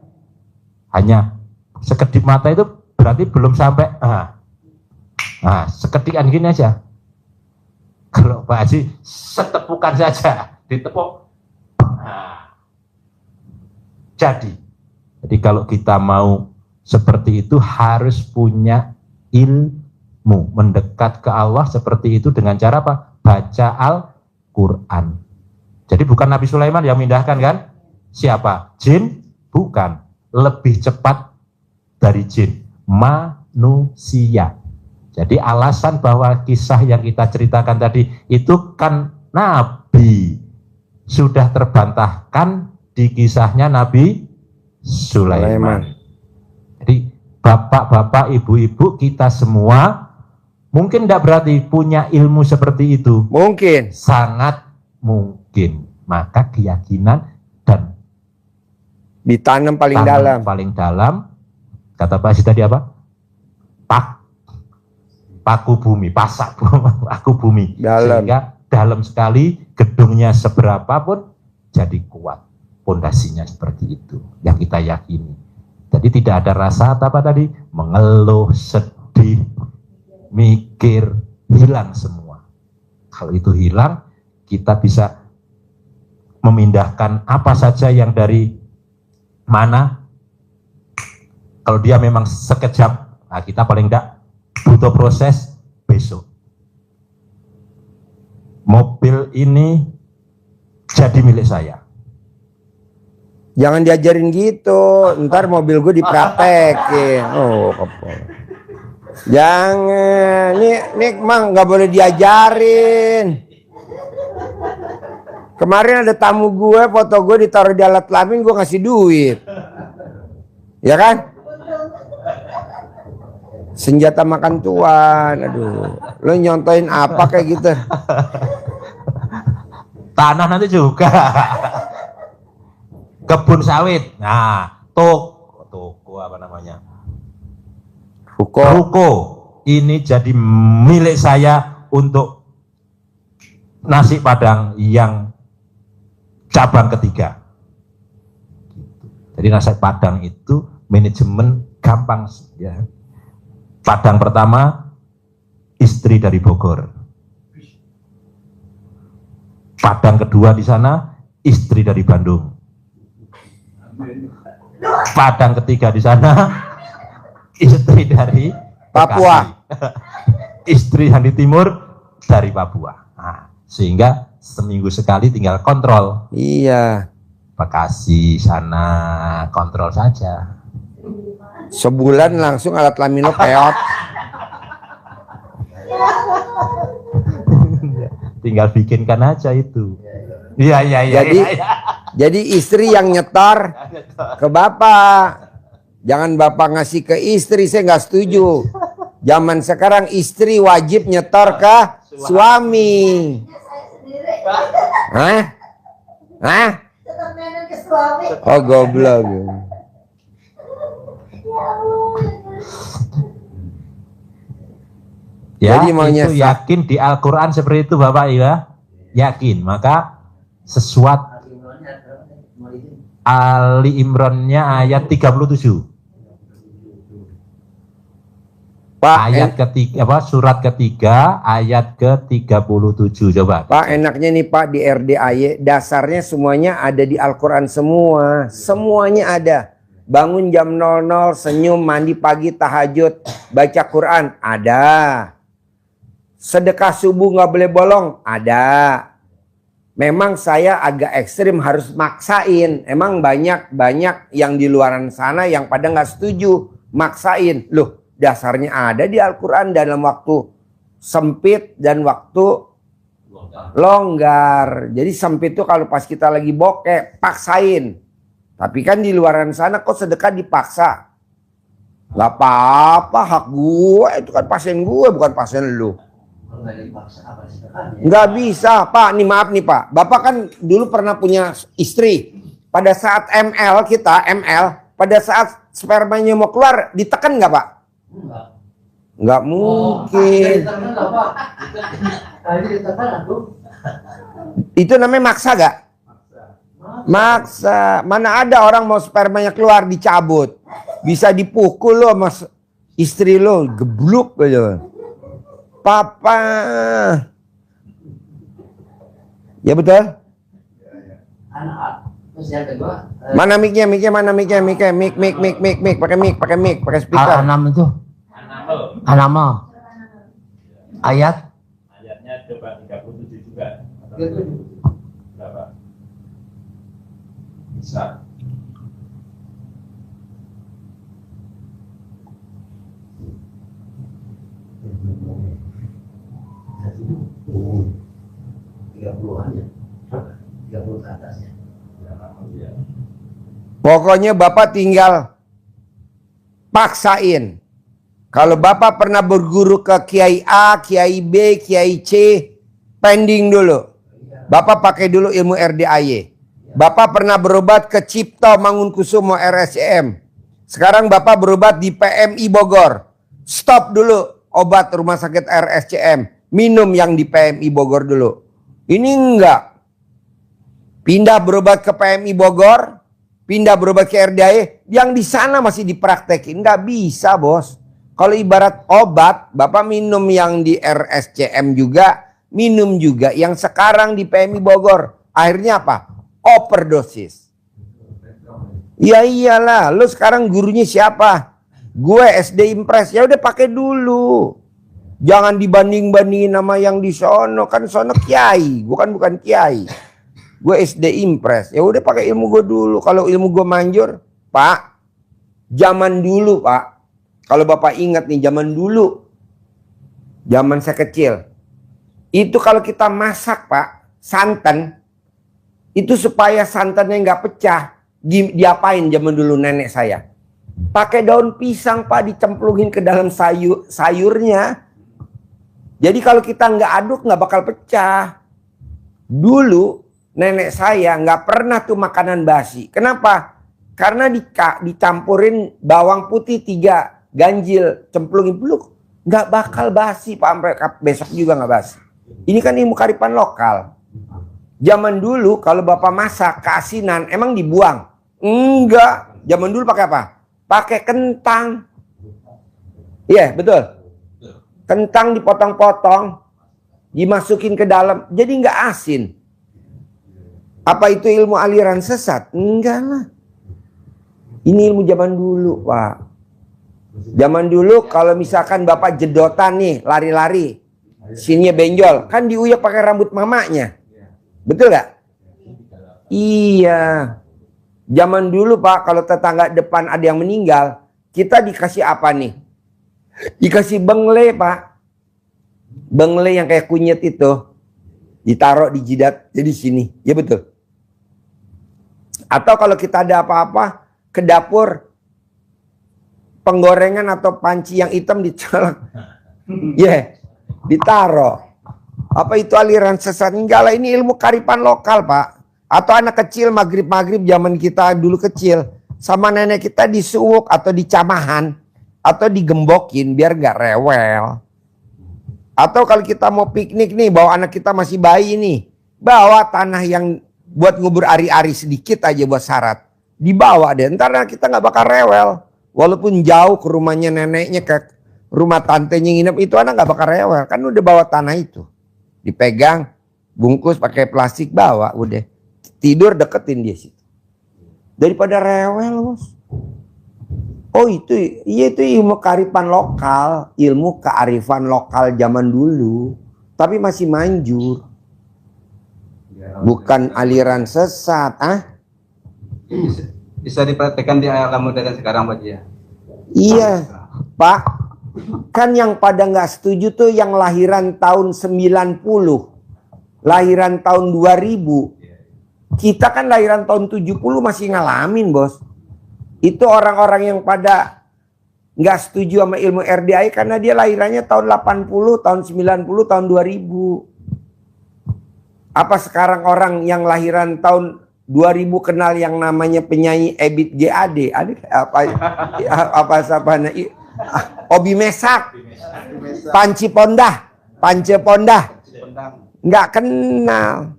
Hanya sekedip mata itu berarti belum sampai. Seketikan gini aja. Kalau Pak Haji setepukan saja, ditepuk. Jadi kalau kita mau seperti itu harus punya ilmu, mendekat ke Allah seperti itu dengan cara apa? Baca Al-Quran. Jadi bukan Nabi Sulaiman yang memindahkan kan? Siapa? Jin? Bukan. Lebih cepat dari jin. Manusia. Jadi alasan bahwa kisah yang kita ceritakan tadi itu kan Nabi. Sudah terbantahkan di kisahnya Nabi Sulaiman. Jadi bapak-bapak, ibu-ibu, kita semua mungkin tidak berarti punya ilmu seperti itu. Mungkin. Sangat mungkin. Maka keyakinan dan Ditanam paling tanam dalam. paling dalam. Kata Pak Haji tadi apa? Paku bumi, pasak paku bumi. Dalam. Sehingga dalam sekali gedungnya seberapa pun jadi kuat. Pondasinya seperti itu yang kita yakini. Jadi tidak ada rasa apa tadi? Mengeluh, sedih, mikir, hilang semua. Kalau itu hilang, kita bisa memindahkan apa saja yang dari mana. Kalau dia memang sekejap, nah kita paling tidak butuh proses besok. Mobil ini jadi milik saya. Jangan diajarin gitu, ntar mobil gue dipraktekin. Oh, kepol. Jangan, nih emang nggak boleh diajarin. Kemarin ada tamu gue, foto gue ditaruh di alat kelamin, gue ngasih duit. Ya kan? Senjata makan tuan, aduh. Lo nyontoin apa kayak gitu? Tanah nanti juga. Kebun sawit. Nah, toko apa namanya? Ruko. Ini jadi milik saya untuk nasi Padang yang cabang ketiga. Jadi nasi Padang itu manajemen gampang ya. Padang pertama istri dari Bogor. Padang kedua di sana istri dari Bandung. Padang ketiga di sana istri dari Papua. Istri yang di timur dari Papua. Nah, sehingga seminggu sekali tinggal kontrol. Iya. Bekasi sana kontrol saja. Sebulan langsung alat kelamin lo peot. Tinggal bikinkan aja itu. Iya. Jadi Jadi istri yang nyetor ke bapak. Jangan bapak ngasih ke istri, saya nggak setuju. Zaman sekarang istri wajib nyetor ke suami. Hah? Hah? Oh goblok. Ya, Jadi maunya itu yakin di Al-Quran seperti itu Bapak ya? Yakin, maka sesuatu Ali Imran-nya ayat 37. Pak, Ayat ketiga, surat ketiga, ayat ke-37. Coba. Pak, enaknya nih Pak di RDAY, dasarnya semuanya ada di Al-Quran semua. Semuanya ada. Bangun jam 00, senyum, mandi pagi, tahajud, baca Quran, ada. Sedekah subuh nggak boleh bolong, ada. Memang saya agak ekstrim harus maksain. Emang banyak yang di luaran sana yang pada nggak setuju maksain. Loh, dasarnya ada di Al-Quran dalam waktu sempit dan waktu longgar. Jadi sempit itu kalau pas kita lagi bokeh, paksain. Tapi kan di luaran sana kok sedekah dipaksa. Gak apa-apa, hak gue, itu kan pasien gue bukan pasien lu. Nggak bisa Pak, nih maaf nih Pak, Bapak kan dulu pernah punya istri. Pada saat ML, pada saat spermanya mau keluar, ditekan nggak Pak? Nggak mungkin. Itu namanya maksa gak? Maksa. Mana ada orang mau spermanya keluar dicabut. Bisa dipukul lo sama istri lo, gebluk aja. Papa. Ya betul? Terus yang kedua, Mana mic-nya, mana mic-nya, mic, pakai mic, pakai speaker. Al-An'am itu. An'am. Ayat. Ayatnya coba 37 juga. Berapa? Bisa. Pokoknya Bapak tinggal paksain. Kalau Bapak pernah berguru ke Kiai A, Kiai B, Kiai C, pending dulu. Bapak pakai dulu ilmu RDAY. Bapak pernah berobat ke Cipto Mangunkusumo RSCM. Sekarang Bapak berobat di PMI Bogor. Stop dulu obat rumah sakit RSCM. Minum yang di PMI Bogor dulu. Ini enggak. Pindah berobat ke PMI Bogor, pindah berobat ke RDAY, yang di sana masih dipraktekin. Enggak bisa, Bos. Kalau ibarat obat, Bapak minum yang di RSCM juga, minum juga yang sekarang di PMI Bogor. Akhirnya apa? Overdosis. Ya iyalah, lu sekarang gurunya siapa? Gue SD Impres. Ya udah pakai dulu. Jangan dibanding-bandingin sama yang di sono, kan sono kiai, bukan kiai. Gue SD Impres. Ya udah pakai ilmu gue dulu. Kalau ilmu gue manjur, Pak. Zaman dulu, Pak. Kalau Bapak ingat nih, zaman dulu. Zaman saya kecil. Itu kalau kita masak, Pak, santan, itu supaya santannya nggak pecah. Diapain zaman dulu nenek saya? Pakai daun pisang, Pak, dicemplungin ke dalam sayurnya. Jadi kalau kita nggak aduk nggak bakal pecah. Dulu nenek saya nggak pernah tuh makanan basi. Kenapa? Karena dicampurin bawang putih 3 ganjil, cemplungin peluk, nggak bakal basi Pak, sampai besok juga nggak basi. Ini kan ilmu kearifan lokal. Zaman dulu kalau Bapak masak keasinan emang dibuang? Enggak. Zaman dulu pakai apa? Pakai kentang. Iya, betul. Kentang dipotong-potong, dimasukin ke dalam, jadi nggak asin. Apa itu ilmu aliran sesat? Enggak lah. Ini ilmu zaman dulu, Pak. Zaman dulu kalau misalkan Bapak jedotan nih, lari-lari, sininya benjol, kan diuyak pakai rambut mamanya. Betul nggak? Iya. Zaman dulu, Pak, kalau tetangga depan ada yang meninggal, kita dikasih apa nih? Dikasih bengle, Pak. Bengle yang kayak kunyit itu. Ditaruh di jidat, jadi sini. Ya betul. Iya. Zaman dulu kalau tetangga depan ada yang meninggal, kita dikasih apa nih? Dikasih bengle, Pak. Bengle yang kayak kunyit itu. Ditaruh di jidat, jadi sini. Ya betul. Iya. Zaman dulu kalau tetangga depan ada yang meninggal, kita dikasih apa nih? Ditaruh di jidat, jadi sini. Ya betul. Atau kalau kita ada apa-apa ke dapur, penggorengan atau panci yang hitam dicolok. Ditaro. Apa itu aliran sesat? Enggak lah, ini ilmu kearifan lokal, Pak. Atau anak kecil maghrib-maghrib zaman kita dulu kecil, sama nenek kita disuwuk atau dicamahan atau digembokin biar gak rewel. Atau kalau kita mau piknik nih, bawa anak kita masih bayi nih, bawa tanah yang buat ngubur ari-ari sedikit aja buat syarat, dibawa deh. Ntar kita nggak bakal rewel. Walaupun jauh ke rumahnya neneknya, ke rumah tantenya nginep, itu anak nggak bakal rewel. Kan udah bawa tanah itu, dipegang, bungkus pakai plastik, bawa, udah tidur deketin dia situ. Daripada rewel, bos. Oh itu, iya itu ilmu kearifan lokal, ilmu kearifan lokal zaman dulu, tapi masih manjur, bukan aliran sesat, Bisa dipraktekkan di alam modern sekarang, Pak ya? Iya, Pak. Kan yang pada nggak setuju tuh yang lahiran tahun 90, lahiran tahun 2000. Kita kan lahiran tahun 70 masih ngalamin, bos. Itu orang-orang yang pada nggak setuju sama ilmu RDI karena dia lahirannya tahun 80, tahun 90, tahun 2000. Apa sekarang orang yang lahiran tahun 2000 kenal yang namanya penyanyi Ebit GAD? Apa Obi Mesak, Panci Pondah, Pance Pondah, nggak kenal.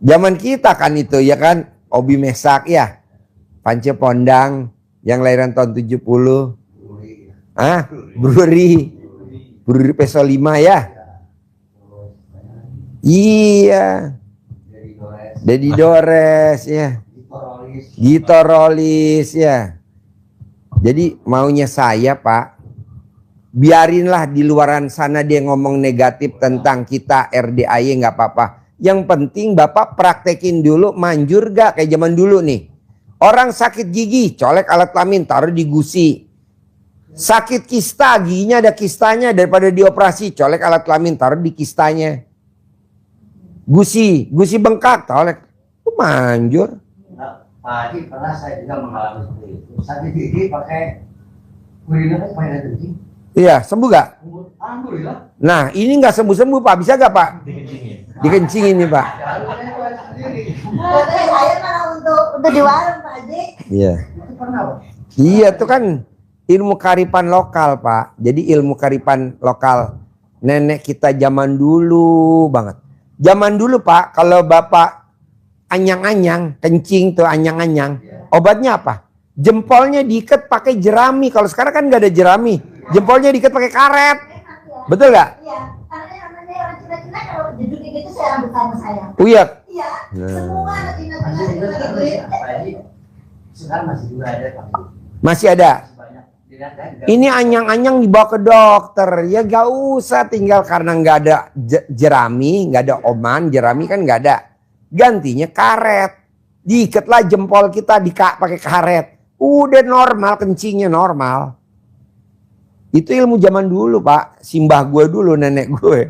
Zaman kita kan itu ya kan, Obi Mesak ya, Pance Pondang yang lahiran tahun 70, Bruri Peso 5 ya, iya. Dedi Dores ya, Gito Rolis ya. Jadi maunya saya, Pak, biarinlah di luaran sana dia ngomong negatif tentang kita RDAY, nggak apa-apa. Yang penting Bapak praktekin dulu, manjur gak kayak zaman dulu nih. Orang sakit gigi, colek alat kelamin, taruh di gusi. Sakit kista, giginya ada kistanya, daripada dioperasi, colek alat kelamin, taruh di kistanya. Gusi bengkak, colek, manjur. Pak Haji, pernah saya juga mengalami seperti itu. Sakit gigi pakai urinnya pakai air kencing. Iya, sembuh gak? Alhamdulillah. Nah, ini nggak sembuh-sembuh, Pak. Bisa gak, Pak? Dikencingin nih, Pak. Saya malah untuk di warung, Pak Haji. Iya. Itu pernah, Pak? Iya, itu kan ilmu kearifan lokal, Pak. Jadi ilmu kearifan lokal nenek kita zaman dulu banget. Zaman dulu, Pak, kalau Bapak anyang-anyang, kencing tuh anyang-anyang, obatnya apa? Jempolnya diikat pakai jerami. Kalau sekarang kan nggak ada jerami, jempolnya diikat pakai karet. Betul nggak? Iya, karena namanya orang Cina-Cina kalau jeduk gitu saya rambut sama saya. Uyat. Iya, Nah. semua anak Cina-Cina Masih itu juga gitu. Pak Haji. Sekarang masih juga ada, Pak. Masih ada. Banyak. Dilihat ya, Ini anyang-anyang dibawa ke dokter. Ya gak usah, tinggal karena nggak ada jerami, nggak ada oman, jerami kan nggak ada. Gantinya karet. Diikatlah jempol kita pakai karet. Udah normal, kencingnya normal. Itu ilmu zaman dulu, Pak. Simbah gue dulu, nenek gue.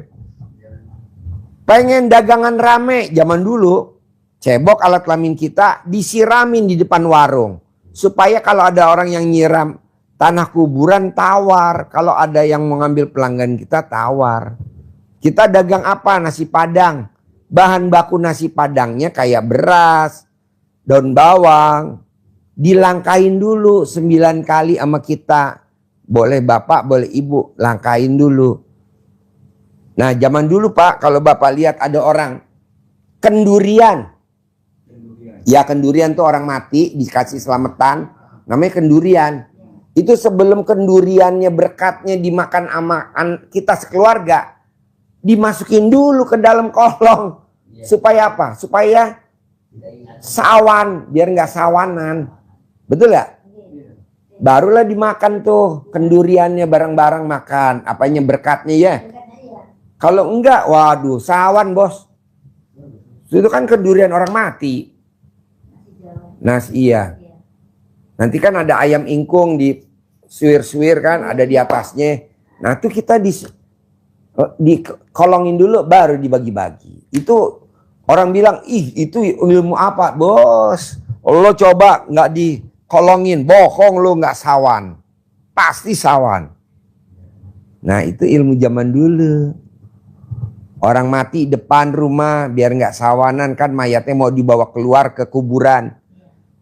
Pengen dagangan rame zaman dulu, cebok alat kelamin kita disiramin di depan warung. Supaya kalau ada orang yang nyiram tanah kuburan, tawar. Kalau ada yang mau ngambil pelanggan kita, tawar. Kita dagang apa? Nasi Padang. Bahan baku nasi Padangnya kayak beras, daun bawang. Dilangkain dulu 9 kali sama kita. Boleh Bapak, boleh Ibu, langkain dulu. Nah zaman dulu, Pak, kalau Bapak lihat ada orang kendurian. Ya kendurian tuh orang mati dikasih selamatan. Namanya kendurian. Itu sebelum kenduriannya berkatnya dimakan sama kita sekeluarga. Dimasukin dulu ke dalam kolong. Supaya apa? Supaya sawan. Biar nggak sawanan. Betul gak? Barulah dimakan tuh kenduriannya bareng-bareng makan. Apanya berkatnya ya. Kalau enggak, waduh sawan bos. Itu kan kendurian orang mati. Nah iya. Nanti kan ada ayam ingkung di suwir-suwir kan, ada di atasnya. Nah itu kita dikolongin dulu baru dibagi-bagi. Itu Orang bilang, ih itu ilmu apa bos? Lo coba nggak dikolongin, bohong lo nggak sawan. Pasti sawan. Nah itu ilmu zaman dulu. Orang mati depan rumah biar nggak sawanan kan mayatnya mau dibawa keluar ke kuburan.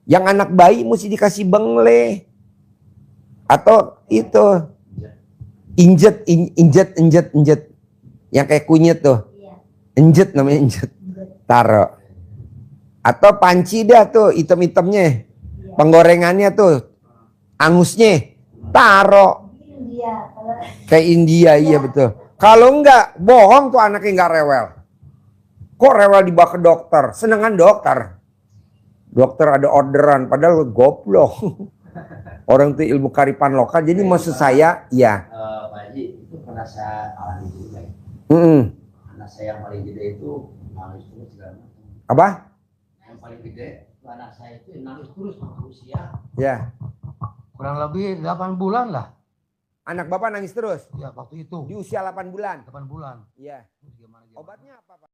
Yang anak bayi mesti dikasih bengle. Atau itu injet. Yang kayak kunyit tuh. Injet namanya injet. Taruh. Atau panci dah tuh hitam-hitamnya. Penggorengannya tuh. Angusnya. Taruh. Kayak India, iya betul. Kalau enggak, bohong tuh anaknya enggak rewel. Kok rewel dibawa ke dokter? Senengan dokter. Dokter ada orderan, padahal goblok. Orang tuh ilmu karipan lokal. Jadi maksud saya, ya. Pak Haji, itu pernah saya alami juga ya. Anak saya yang paling gede itu nangis terus segala macam. Apa? Yang paling gede itu anak saya itu nangis terus sama usia. Ya. Kurang lebih 8 bulan lah. Anak bapak nangis terus? Ya waktu itu. Di usia 8 bulan? 8 bulan. Iya. Gimana? Obatnya apa, Pak?